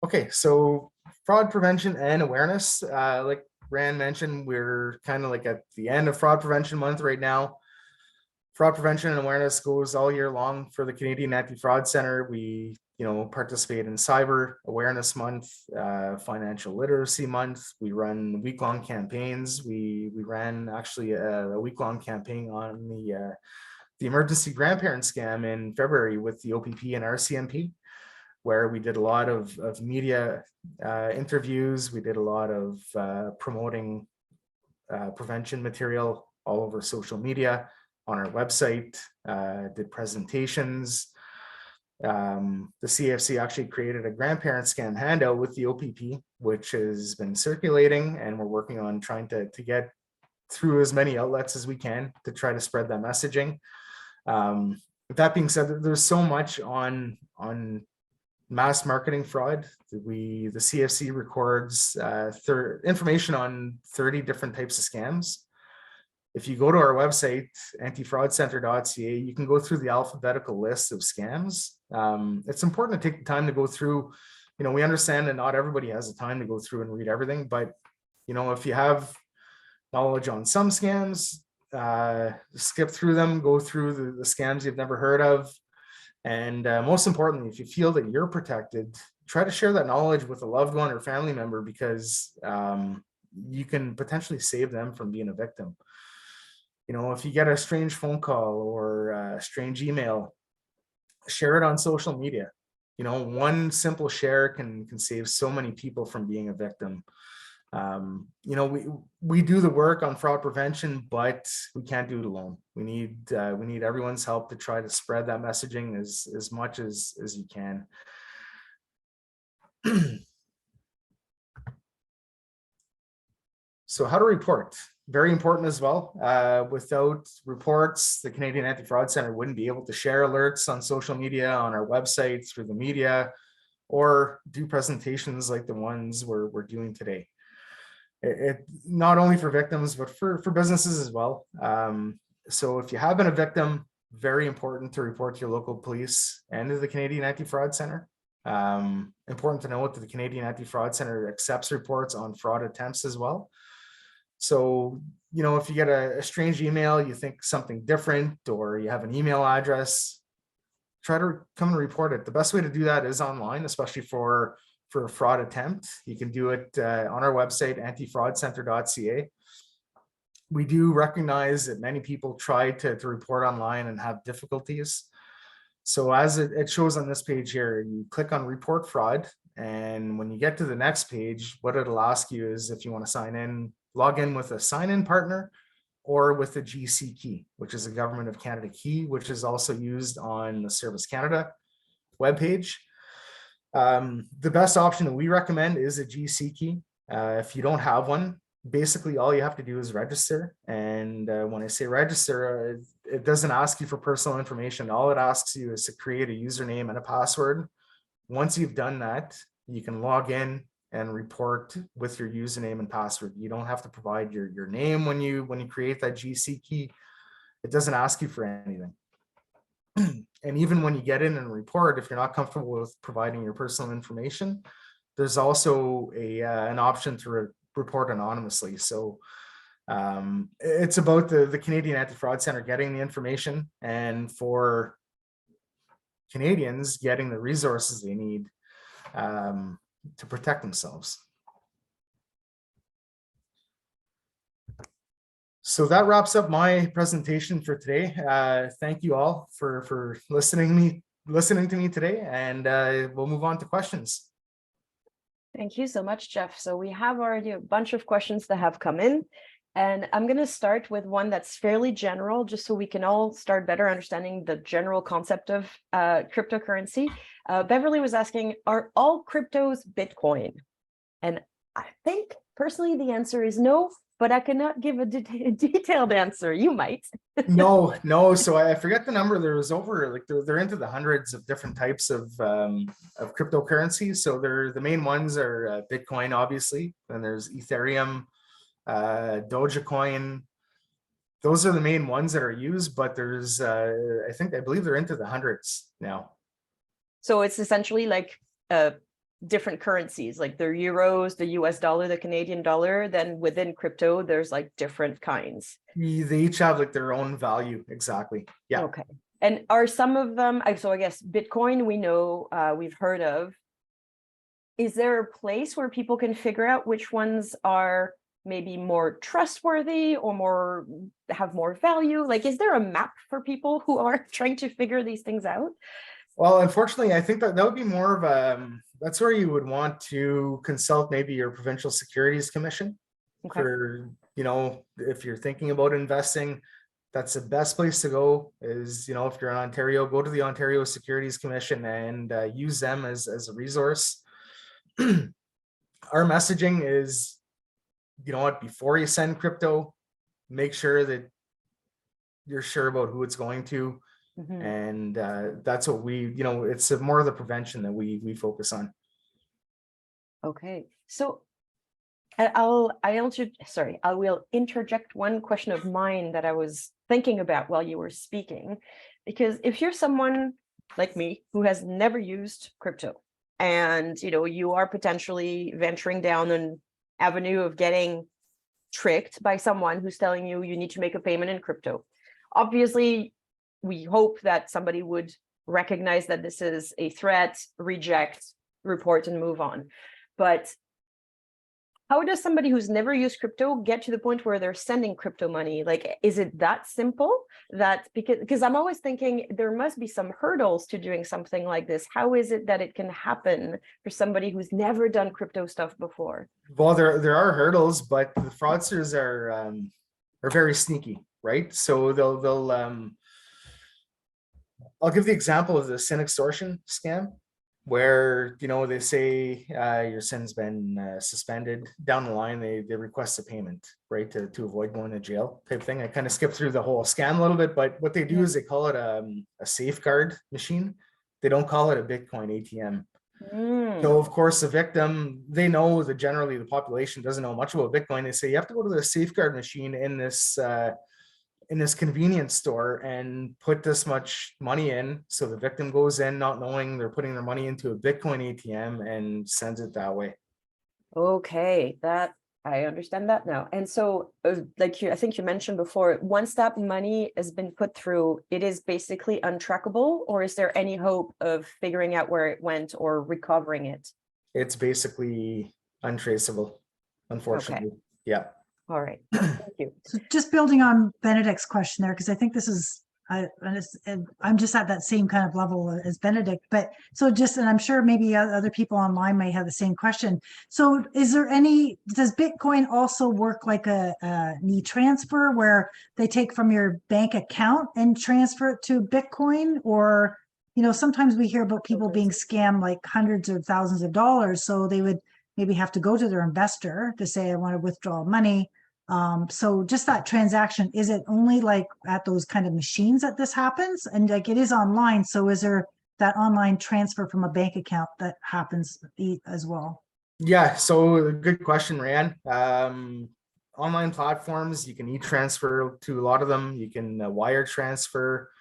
S3: Okay, so fraud prevention and awareness. Like Rand mentioned, we're kind of like at the end of Fraud Prevention Month right now. Fraud prevention and awareness goes all year long for the Canadian Anti-Fraud Centre. We, participate in Cyber Awareness Month, Financial Literacy Month. We run week-long campaigns. We ran actually a week-long campaign on the emergency grandparent scam in February with the OPP and RCMP, where we did a lot of media interviews. We did a lot of promoting prevention material all over social media, on our website, did presentations. The CFC actually created a grandparent scam handout with the OPP, which has been circulating, and we're working on trying to get through as many outlets as we can to try to spread that messaging. With that being said, there's so much on mass marketing fraud. The CFC records information on 30 different types of scams. If you go to our website, antifraudcenter.ca, you can go through the alphabetical list of scams. It's important to take the time to go through. We understand that not everybody has the time to go through and read everything, but if you have knowledge on some scams, skip through them, go through the scams you've never heard of. And most importantly, if you feel that you're protected, try to share that knowledge with a loved one or family member, because you can potentially save them from being a victim. If you get a strange phone call or a strange email, share it on social media. One simple share can save so many people from being a victim. We do the work on fraud prevention, but we can't do it alone. We need everyone's help to try to spread that messaging as much as you can. So how to report, very important as well. Without reports, the Canadian Anti-Fraud Centre wouldn't be able to share alerts on social media, on our website, through the media, or do presentations like the ones we're doing today. It not only for victims, but for businesses as well. So if you have been a victim, very important to report to your local police and to the Canadian Anti-Fraud Centre. Important to note that the Canadian Anti-Fraud Centre accepts reports on fraud attempts as well. So, if you get a strange email, you think something different, or you have an email address, try to come and report it. The best way to do that is online, especially for a fraud attempt. You can do it on our website, antifraudcenter.ca. We do recognize that many people try to report online and have difficulties. So as it shows on this page here, you click on report fraud. And when you get to the next page, what it'll ask you is if you want to sign in, log in with a sign-in partner or with a GC key, which is a Government of Canada key, which is also used on the Service Canada webpage. The best option that we recommend is a GC key. If you don't have one, basically all you have to do is register. And when I say register, it doesn't ask you for personal information. All it asks you is to create a username and a password. Once you've done that, you can log in and report with your username and password. You don't have to provide your name when you create that GC key. It doesn't ask you for anything. And even when you get in and report, if you're not comfortable with providing your personal information, there's also an option to report anonymously. So it's about the Canadian Anti-Fraud Centre getting the information, and for Canadians getting the resources they need to protect themselves. So that wraps up my presentation for today. Thank you all for listening to me today, and we'll move on to questions.
S2: Thank you so much, Jeff. So we have already a bunch of questions that have come in, and I'm going to start with one that's fairly general, just so we can all start better understanding the general concept of cryptocurrency. Beverly was asking, are all cryptos Bitcoin? And I think personally the answer is no, but I cannot give a detailed answer. You might.
S3: No. So I forget the number. There was over, like, they're into the hundreds of different types of cryptocurrencies. So the main ones are Bitcoin, obviously. Then there's Ethereum, Dogecoin. Those are the main ones that are used, but there's, I believe they're into the hundreds now.
S2: So it's essentially like different currencies, like the euros, the US dollar, the Canadian dollar. Then within crypto, there's like different kinds.
S3: They each have like their own value. Exactly. Yeah.
S2: Okay. And are some of them, so I guess Bitcoin, we know, we've heard of. Is there a place where people can figure out which ones are maybe more trustworthy or have more value? Like, is there a map for people who are trying to figure these things out?
S3: Well, unfortunately, I think that would be more of that's where you would want to consult maybe your Provincial Securities Commission. Okay. For, if you're thinking about investing, that's the best place to go is, if you're in Ontario, go to the Ontario Securities Commission and use them as a resource. Our messaging is, before you send crypto, make sure that you're sure about who it's going to.
S2: Mhm.
S3: And that's what it's more of the prevention that we focus on.
S2: Okay, so I will interject one question of mine that I was thinking about while you were speaking, because if you're someone like me who has never used crypto, and you are potentially venturing down an avenue of getting tricked by someone who's telling you you need to make a payment in crypto, obviously we hope that somebody would recognize that this is a threat, reject, report, and move on. But how does somebody who's never used crypto get to the point where they're sending crypto money? Like, is it that simple? Because I'm always thinking there must be some hurdles to doing something like this. How is it that it can happen for somebody who's never done crypto stuff before?
S3: Well, there are hurdles, but the fraudsters are very sneaky, right? So they'll I'll give the example of the SIN extortion scam, where they say your SIN's been suspended. Down the line, they request a payment, right, to avoid going to jail type thing. I kind of skipped through the whole scam a little bit, but what they do is they call it a safeguard machine. They don't call it a Bitcoin ATM. So of course the victim, they know that generally the population doesn't know much about Bitcoin. They say you have to go to the safeguard machine in this convenience store and put this much money in. So the victim goes in not knowing they're putting their money into a Bitcoin ATM and sends it that way.
S2: Okay, that I understand that now. And so I think you mentioned before, once that money has been put through, it is basically untrackable, or is there any hope of figuring out where it went or recovering it?
S3: It's basically untraceable, unfortunately.
S2: Okay.
S3: Yeah.
S2: All right. Thank you.
S1: So just building on Benedict's question there, because I think this is, and I'm just at that same kind of level as Benedict, but so just, and I'm sure maybe other people online may have the same question. So does Bitcoin also work like a e-transfer where they take from your bank account and transfer it to Bitcoin? Or, sometimes we hear about people being scammed like hundreds of thousands of dollars. So they would maybe have to go to their investor to say, I want to withdraw money. So just that transaction, is it only like at those kind of machines that this happens? And like it is online. So is there that online transfer from a bank account that happens as well?
S3: Yeah. So good question, Ryan. Online platforms, you can e-transfer to a lot of them. You can wire transfer.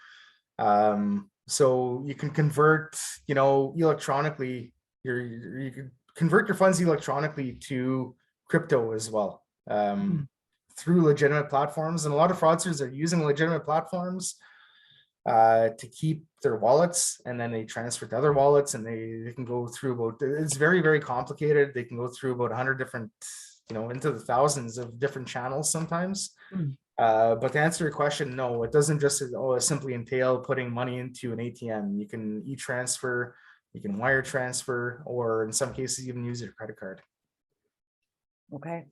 S3: So you can convert, electronically, you can convert your funds electronically to crypto as well. Through legitimate platforms, and a lot of fraudsters are using legitimate platforms to keep their wallets, and then they transfer to other wallets, and they can go through it's very, very complicated. They can go through about 100 different, into the thousands of different channels sometimes. But to answer your question, no, it doesn't just simply entail putting money into an ATM. You can e-transfer, you can wire transfer, or in some cases even use your credit card.
S2: Okay,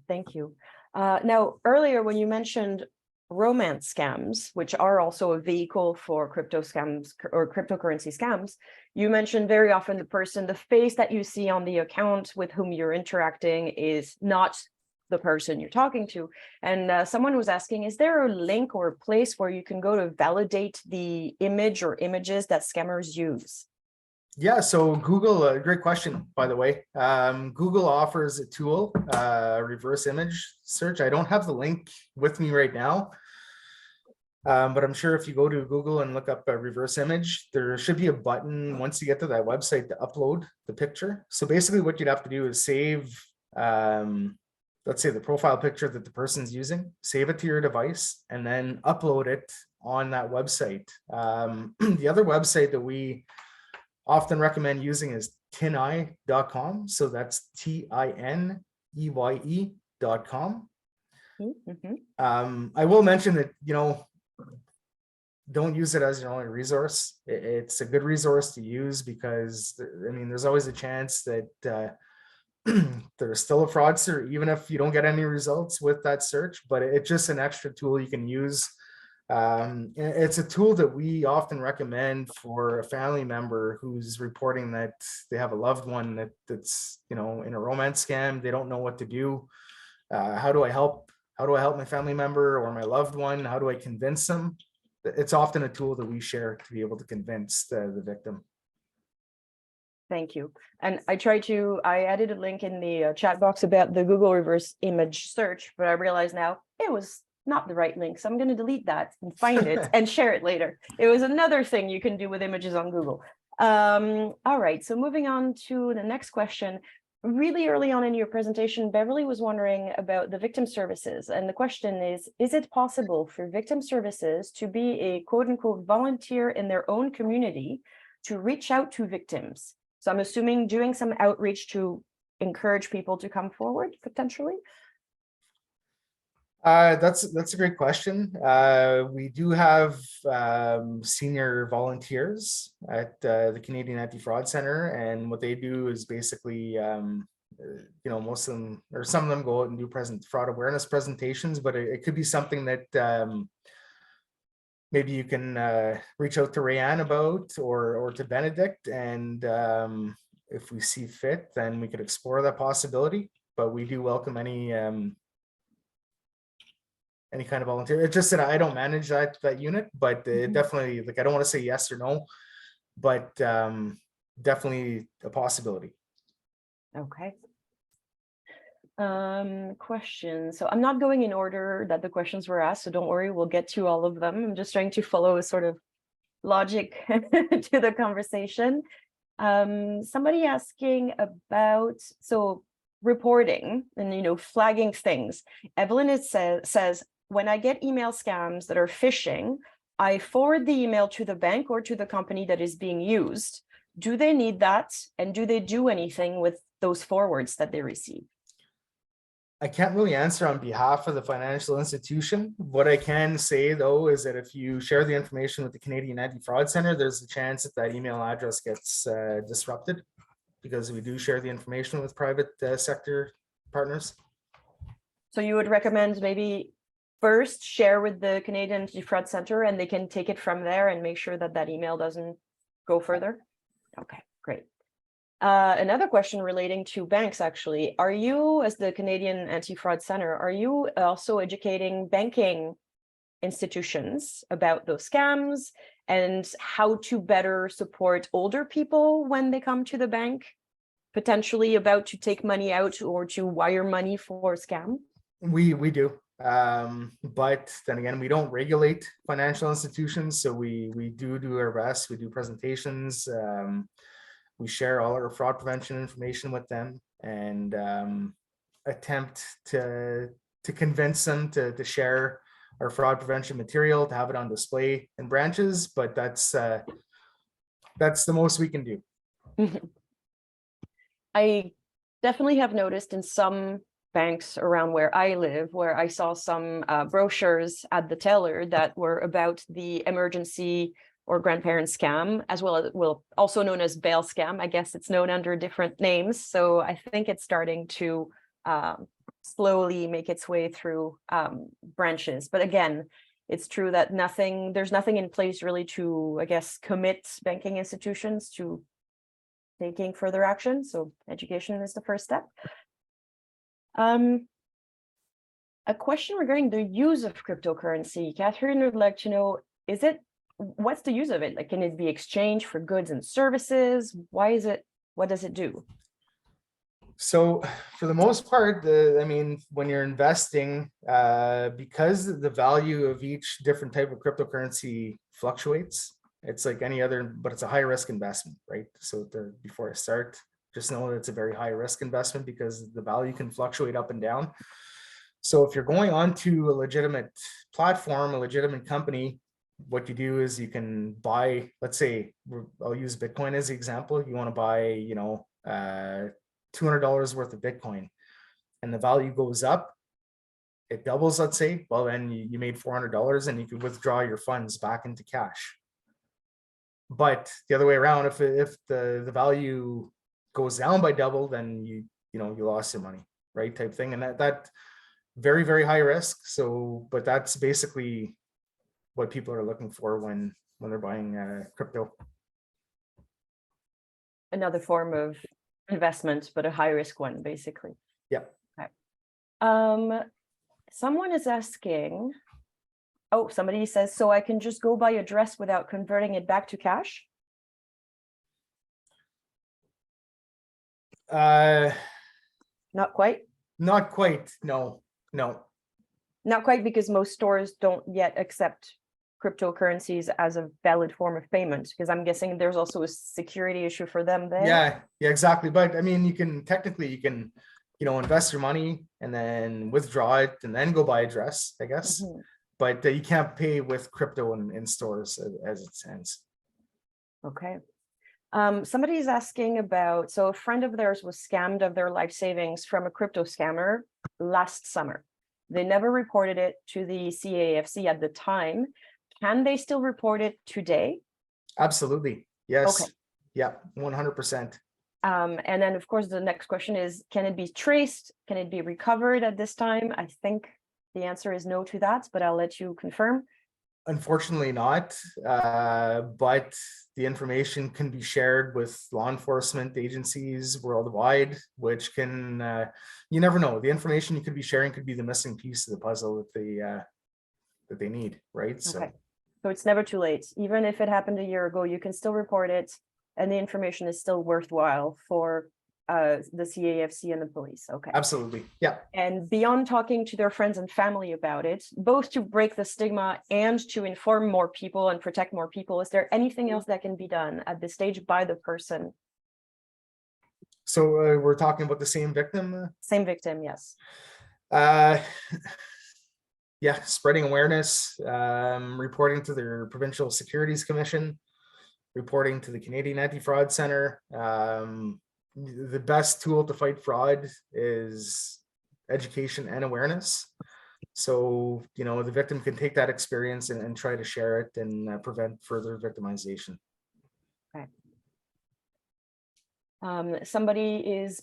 S2: thank you. Now, earlier when you mentioned romance scams, which are also a vehicle for crypto scams or cryptocurrency scams, you mentioned very often the face that you see on the account with whom you're interacting is not the person you're talking to. And someone was asking, is there a link or a place where you can go to validate the image or images that scammers use?
S3: Yeah, so Google, great question, by the way. Google offers a tool, reverse image search. I don't have the link with me right now, but I'm sure if you go to Google and look up a reverse image, there should be a button once you get to that website to upload the picture. So basically what you'd have to do is save, let's say the profile picture that the person's using, save it to your device, and then upload it on that website. The other website that we often recommend using is tineye.com. So that's TINEYE.com. I will mention that, don't use it as your only resource. It's a good resource to use because, there's always a chance that there's still a fraudster, even if you don't get any results with that search, but it's just an extra tool you can use. It's a tool that we often recommend for a family member who's reporting that they have a loved one that's in a romance scam. They don't know what to do. How do I help my family member or my loved one? How do I convince them it's often a tool that we share to be able to convince the victim.
S2: Thank you. And I added a link in the chat box about the Google reverse image search, but I realize now it was not the right link. So I'm going to delete that and find it and share it later. It was another thing you can do with images on Google. All right. So moving on to the next question. Really early on in your presentation, Beverly was wondering about the victim services. And the question is it possible for victim services to be a quote unquote volunteer in their own community to reach out to victims? So I'm assuming doing some outreach to encourage people to come forward potentially.
S3: That's a great question. We do have senior volunteers at the Canadian Anti-Fraud Center, and what they do is basically, most of them or some of them go out and do fraud awareness presentations, but it could be something that maybe you can reach out to Rayanne about, or to Benedict, and if we see fit, then we could explore that possibility. But we do welcome any kind of volunteer. It's just that I don't manage that unit, but it definitely, like, I don't want to say yes or no, but definitely a possibility.
S2: Okay. Questions. So I'm not going in order that the questions were asked, so don't worry, we'll get to all of them. I'm just trying to follow a sort of logic to the conversation. Somebody asking about, so reporting and, flagging things. Evelyn says, when I get email scams that are phishing, I forward the email to the bank or to the company that is being used. Do they need that? And do they do anything with those forwards that they receive?
S3: I can't really answer on behalf of the financial institution. What I can say, though, is that if you share the information with the Canadian Anti-Fraud Center, there's a chance that email address gets disrupted, because we do share the information with private sector partners. So
S2: you would recommend maybe first share with the Canadian Anti-Fraud Center, and they can take it from there and make sure that that email doesn't go further? Okay, great. Another question relating to banks, actually. Are you, as the Canadian Anti-Fraud Center, are you also educating banking institutions about those scams and how to better support older people when they come to the bank, potentially about to take money out or to wire money for a scam?
S3: We do. But then again, we don't regulate financial institutions, so we do our best. We do presentations. We share all our fraud prevention information with them, and attempt to convince them to share our fraud prevention material, to have it on display in branches. But that's the most we can do.
S2: I definitely have noticed in some banks around where I live, where I saw some brochures at the teller that were about the emergency or grandparent scam, as well as, also known as bail scam. I guess it's known under different names. So I think it's starting to slowly make its way through branches. But again, it's true that there's nothing in place really to, I guess, commit banking institutions to taking further action. So education is the first step. A question regarding the use of cryptocurrency. Catherine would like to know, what's the use of it? Like, can it be exchanged for goods and services? Why is it, what does it do?
S3: So for the most part, when you're investing, because the value of each different type of cryptocurrency fluctuates, it's like any other, but it's a high risk investment, right? So before I start, just know that it's a very high risk investment because the value can fluctuate up and down. So if you're going onto a legitimate platform, a legitimate company, what you do is you can buy, let's say, I'll use Bitcoin as the example. You want to buy, $200 worth of Bitcoin, and the value goes up, it doubles, let's say. Well, then you made $400 and you could withdraw your funds back into cash. But the other way around, if the value goes down by double, then you lost your money, right? Type thing. And that very, very high risk. So, but that's basically what people are looking for when they're buying crypto.
S2: Another form of investment, but a high risk one, basically.
S3: Yeah.
S2: Okay. Someone is asking, Oh, somebody says, so I can just go by address without converting it back to cash? Not quite.
S3: Not quite. No.
S2: Not quite, because most stores don't yet accept cryptocurrencies as a valid form of payment, because I'm guessing there's also a security issue for them there.
S3: Yeah, exactly. But I mean, you can invest your money and then withdraw it and then go buy a dress, I guess.
S2: Mhm.
S3: But you can't pay with crypto in stores as it stands.
S2: Okay. Somebody's asking about, so a friend of theirs was scammed of their life savings from a crypto scammer last summer. They never reported it to the CAFC at the time. Can they still report it today?
S3: Absolutely. Yes.
S2: Okay.
S3: Yeah, 100%.
S2: And then, of course, the next question is, can it be traced? Can it be recovered at this time? I think the answer is no to that, but I'll let you confirm.
S3: Unfortunately not, but the information can be shared with law enforcement agencies worldwide, which can, you never know. The information you could be sharing could be the missing piece of the puzzle that they need, right?
S2: Okay. So it's never too late. Even if it happened a year ago, you can still report it, and the information is still worthwhile for the CAFC and the police. Okay.
S3: Absolutely. Yeah.
S2: And beyond talking to their friends and family about it, both to break the stigma and to inform more people and protect more people, is there anything else that can be done at this stage by the person?
S3: So we're talking about the same victim?
S2: Same victim, yes.
S3: Yeah, spreading awareness, reporting to their Provincial Securities Commission, reporting to the Canadian Anti-Fraud Center. The best tool to fight fraud is education and awareness. So, the victim can take that experience and try to share it and prevent further victimization.
S2: Okay. Somebody is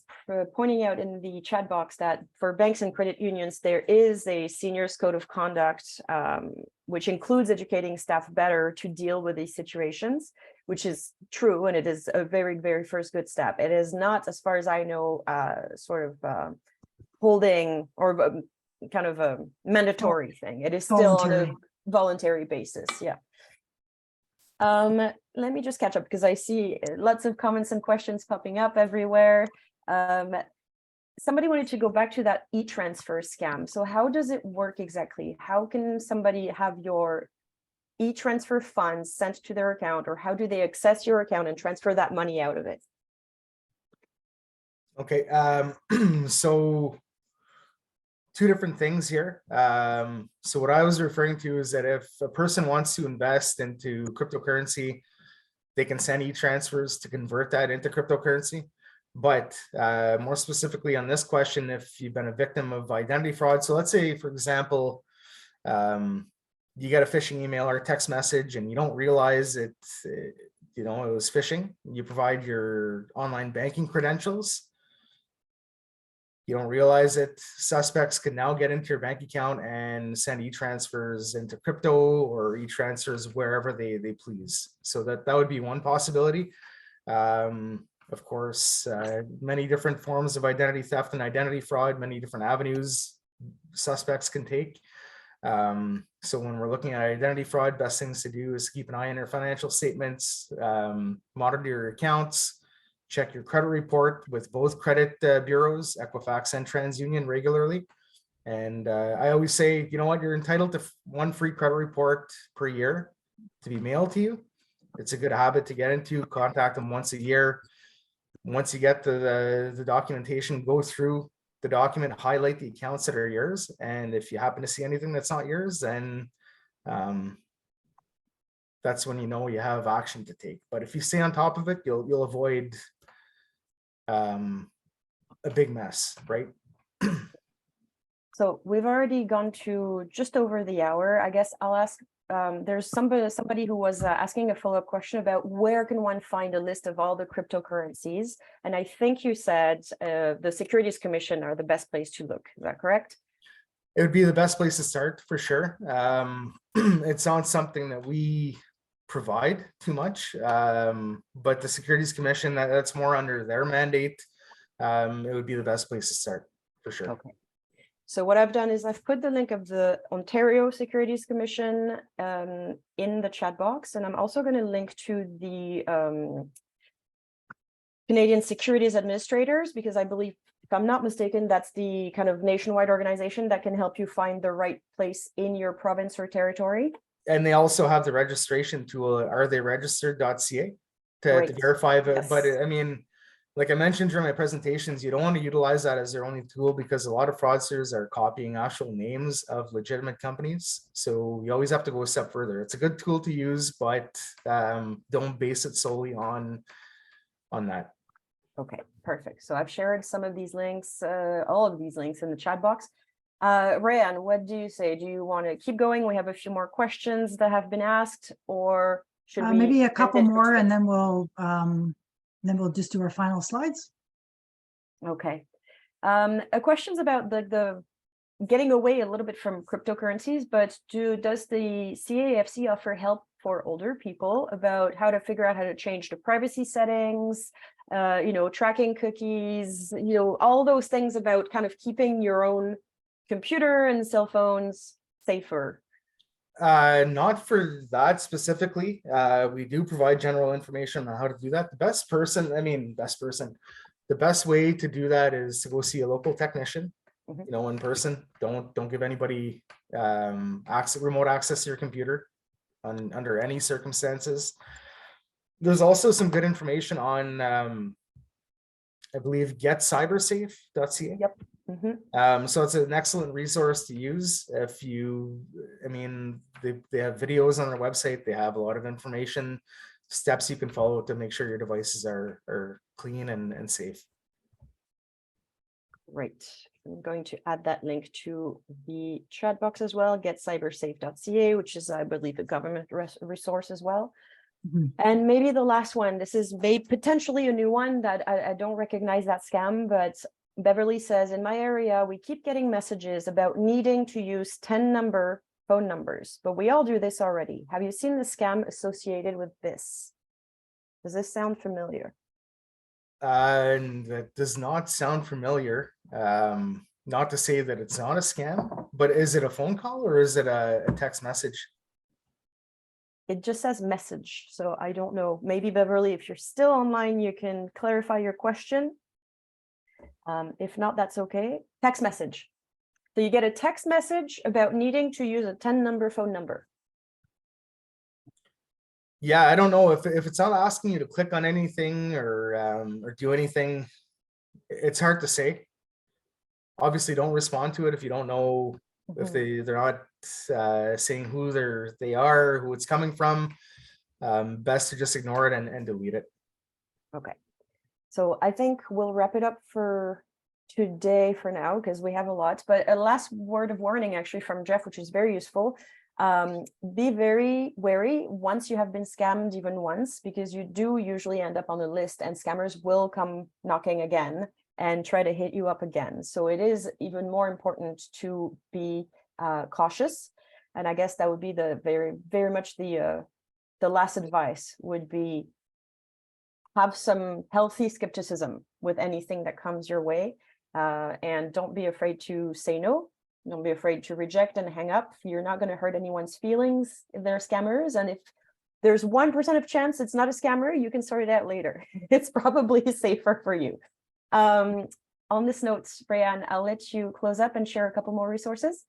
S2: pointing out in the chat box that for banks and credit unions, there is a seniors code of conduct, which includes educating staff better to deal with these situations, which is true. And it is a very, very first good step. It is not, as far as I know, sort of holding or kind of a mandatory thing. It is still on a voluntary basis. Yeah. Let me just catch up, because I see lots of comments and questions popping up everywhere. Somebody wanted to go back to that e-transfer scam. So how does it work exactly? How can somebody have your e-transfer funds sent to their account, or how do they access your account and transfer that money out of it?
S3: Okay, so two different things here. So what I was referring to is that if a person wants to invest into cryptocurrency, they can send e-transfers to convert that into cryptocurrency. But more specifically on this question, if you've been a victim of identity fraud, so let's say, for example, you get a phishing email or a text message and you don't realize it was phishing. You provide your online banking credentials. You don't realize it. Suspects can now get into your bank account and send e-transfers into crypto or e-transfers wherever they please. So that would be one possibility. Of course, many different forms of identity theft and identity fraud, many different avenues suspects can take. So when we're looking at identity fraud, best things to do is keep an eye on your financial statements, monitor your accounts, check your credit report with both credit bureaus, Equifax and TransUnion, regularly. And I always say, you know what, you're entitled to one free credit report per year to be mailed to you. It's a good habit to get into. Contact them once a year. Once you get the documentation, go through the document, highlight the accounts that are yours. And if you happen to see anything that's not yours, then that's when you know you have action to take. But if you stay on top of it, you'll avoid a big mess, right?
S2: So we've already gone to just over the hour. I guess I'll ask, there's somebody who was asking a follow-up question about where can one find a list of all the cryptocurrencies? And I think you said the Securities Commission are the best place to look. Is that correct?
S3: It would be the best place to start, for sure. It's not something that we provide too much, but the Securities Commission, that's more under their mandate. It would be the best place to start, for sure.
S2: Okay. So what I've done is I've put the link of the Ontario Securities Commission in the chat box, and I'm also going to link to the Canadian Securities Administrators, because I believe, if I'm not mistaken, that's the kind of nationwide organization that can help you find the right place in your province or territory.
S3: And they also have the registration tool, arethéregistered.ca, to
S2: Great.
S3: verify that.
S2: Yes.
S3: But I mean, like I mentioned during my presentations, you don't want to utilize that as their only tool, because a lot of fraudsters are copying actual names of legitimate companies. So you always have to go a step further. It's a good tool to use, but don't base it solely on that.
S2: Okay, perfect. So I've shared some of these links, all of these links in the chat box. Rayan, what do you say? Do you want to keep going? We have a few more questions that have been asked, or should we
S1: maybe a
S2: end
S1: couple
S2: it for
S1: more,
S2: today?
S1: and then we'll just do our final slides.
S2: Okay. Questions about the getting away a little bit from cryptocurrencies, but does the CAFC offer help for older people about how to figure out how to change the privacy settings, tracking cookies, all those things about kind of keeping your own computer and cell phones safer?
S3: Not for that specifically. We do provide general information on how to do that. The best way to do that is to go see a local technician, in person. Don't give anybody remote access to your computer under any circumstances. There's also some good information on I believe getcybersafe.ca.
S2: Yep.
S3: So it's an excellent resource to use if they have videos on their website. They have a lot of information, steps you can follow to make sure your devices are clean and safe.
S2: Right. I'm going to add that link to the chat box as well, getcybersafe.ca, which is, I believe, a government resource as well. And maybe the last one, this is potentially a new one that I don't recognize that scam, but Beverly says, in my area, we keep getting messages about needing to use 10-number phone numbers, but we all do this already. Have you seen the scam associated with this? Does this sound familiar?
S3: And that does not sound familiar. Not to say that it's not a scam, but is it a phone call or is it a text message?
S2: It just says message, so I don't know. Maybe Beverly, if you're still online, you can clarify your question. If not, that's okay. Text message. So you get a text message about needing to use a 10-number phone number.
S3: Yeah, I don't know if it's not asking you to click on anything or do anything. It's hard to say. Obviously, don't respond to it if you don't know if they're not saying who they are, who it's coming from. Best to just ignore it and delete it. Okay.
S2: So I think we'll wrap it up for today for now, because we have a lot. But a last word of warning, actually, from Jeff, which is very useful. Be very wary once you have been scammed even once, because you do usually end up on a list and scammers will come knocking again and try to hit you up again. So it is even more important to be cautious. And I guess that would be the very much the last advice would be have some healthy skepticism with anything that comes your way, and don't be afraid to say no. Don't be afraid to reject and hang up. You're not going to hurt anyone's feelings if they're scammers. And if there's 1% of chance it's not a scammer, you can sort it out later. It's probably safer for you. On this note, Rayan, I'll let you close up and share a couple more resources.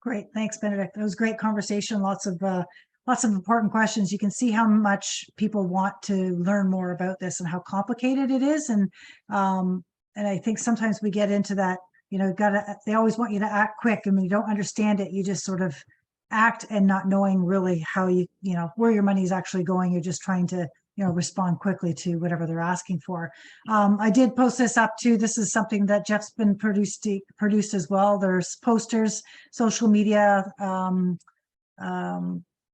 S1: Great. Thanks, Benedict. That was a great conversation. Lots of important questions. You can see how much people want to learn more about this and how complicated it is. And I think sometimes we get into that, they always want you to act quick. And when you don't understand it, you just sort of act and not knowing really how where your money is actually going. You're just trying to, respond quickly to whatever they're asking for. I did post this up too. This is something that Jeff's been produced as well. There's posters, social media,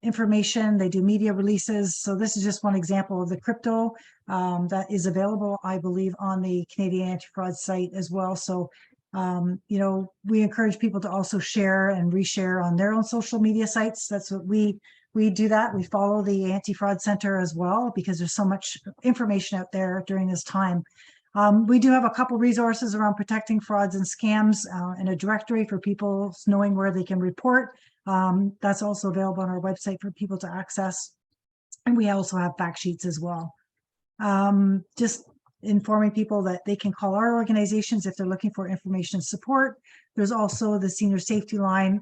S1: information. They do media releases. So this is just one example of the crypto that is available, I believe, on the Canadian Anti-Fraud site as well. So, we encourage people to also share and reshare on their own social media sites. That's what we do that. We follow the Anti-Fraud Center as well, because there's so much information out there during this time. We do have a couple resources around protecting frauds and scams and a directory for people knowing where they can report. That's also available on our website for people to access. And we also have fact sheets as well. Just informing people that they can call our organizations if they're looking for information and support. There's also the senior safety line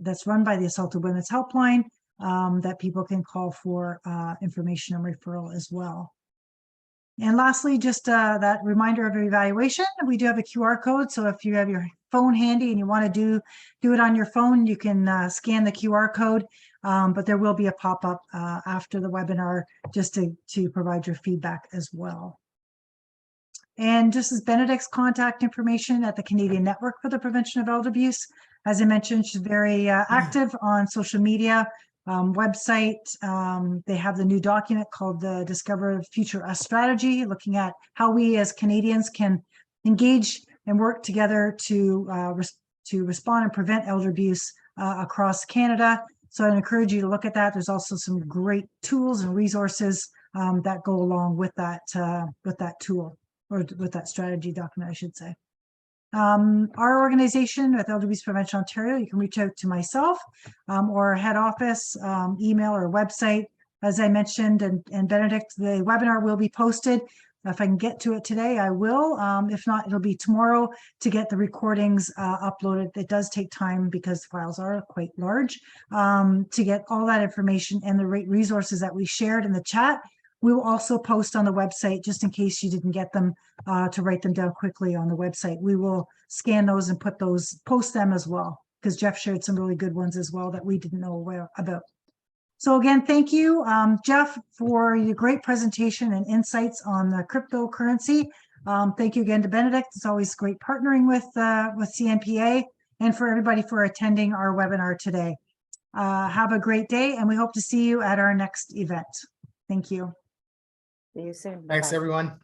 S1: that's run by the Assaulted Women's Helpline that people can call for information and referral as well. And lastly, just that reminder of evaluation. We do have a QR code. So if you have your phone handy and you want to do it on your phone, you can scan the QR code. But there will be a pop-up after the webinar just to provide your feedback as well. And just as Benedict's contact information at the Canadian Network for the Prevention of Elder Abuse. As I mentioned, she's very active on social media, website. They have the new document called the Discover Future Us Strategy, looking at how we as Canadians can engage and work together to respond and prevent elder abuse across Canada. So I encourage you to look at that. There's also some great tools and resources that go along with that tool, or with that strategy document, I should say. Our organization with Elder Abuse Prevention Ontario, you can reach out to myself or head office, email or website. As I mentioned, and Benedict, the webinar will be posted. If I can get to it today, I will. If not, it'll be tomorrow to get the recordings uploaded. It does take time because the files are quite large to get all that information and the resources that we shared in the chat. We will also post on the website just in case you didn't get them to write them down quickly on the website. We will scan those and post them as well, because Jeff shared some really good ones as well that we didn't know about. So again, thank you, Jeff, for your great presentation and insights on the cryptocurrency. Thank you again to Benedict. It's always great partnering with CNPA, and for everybody for attending our webinar today. Have a great day, and we hope to see you at our next event. Thank you.
S2: See you soon.
S3: Thanks,
S2: Bye.
S3: everyone.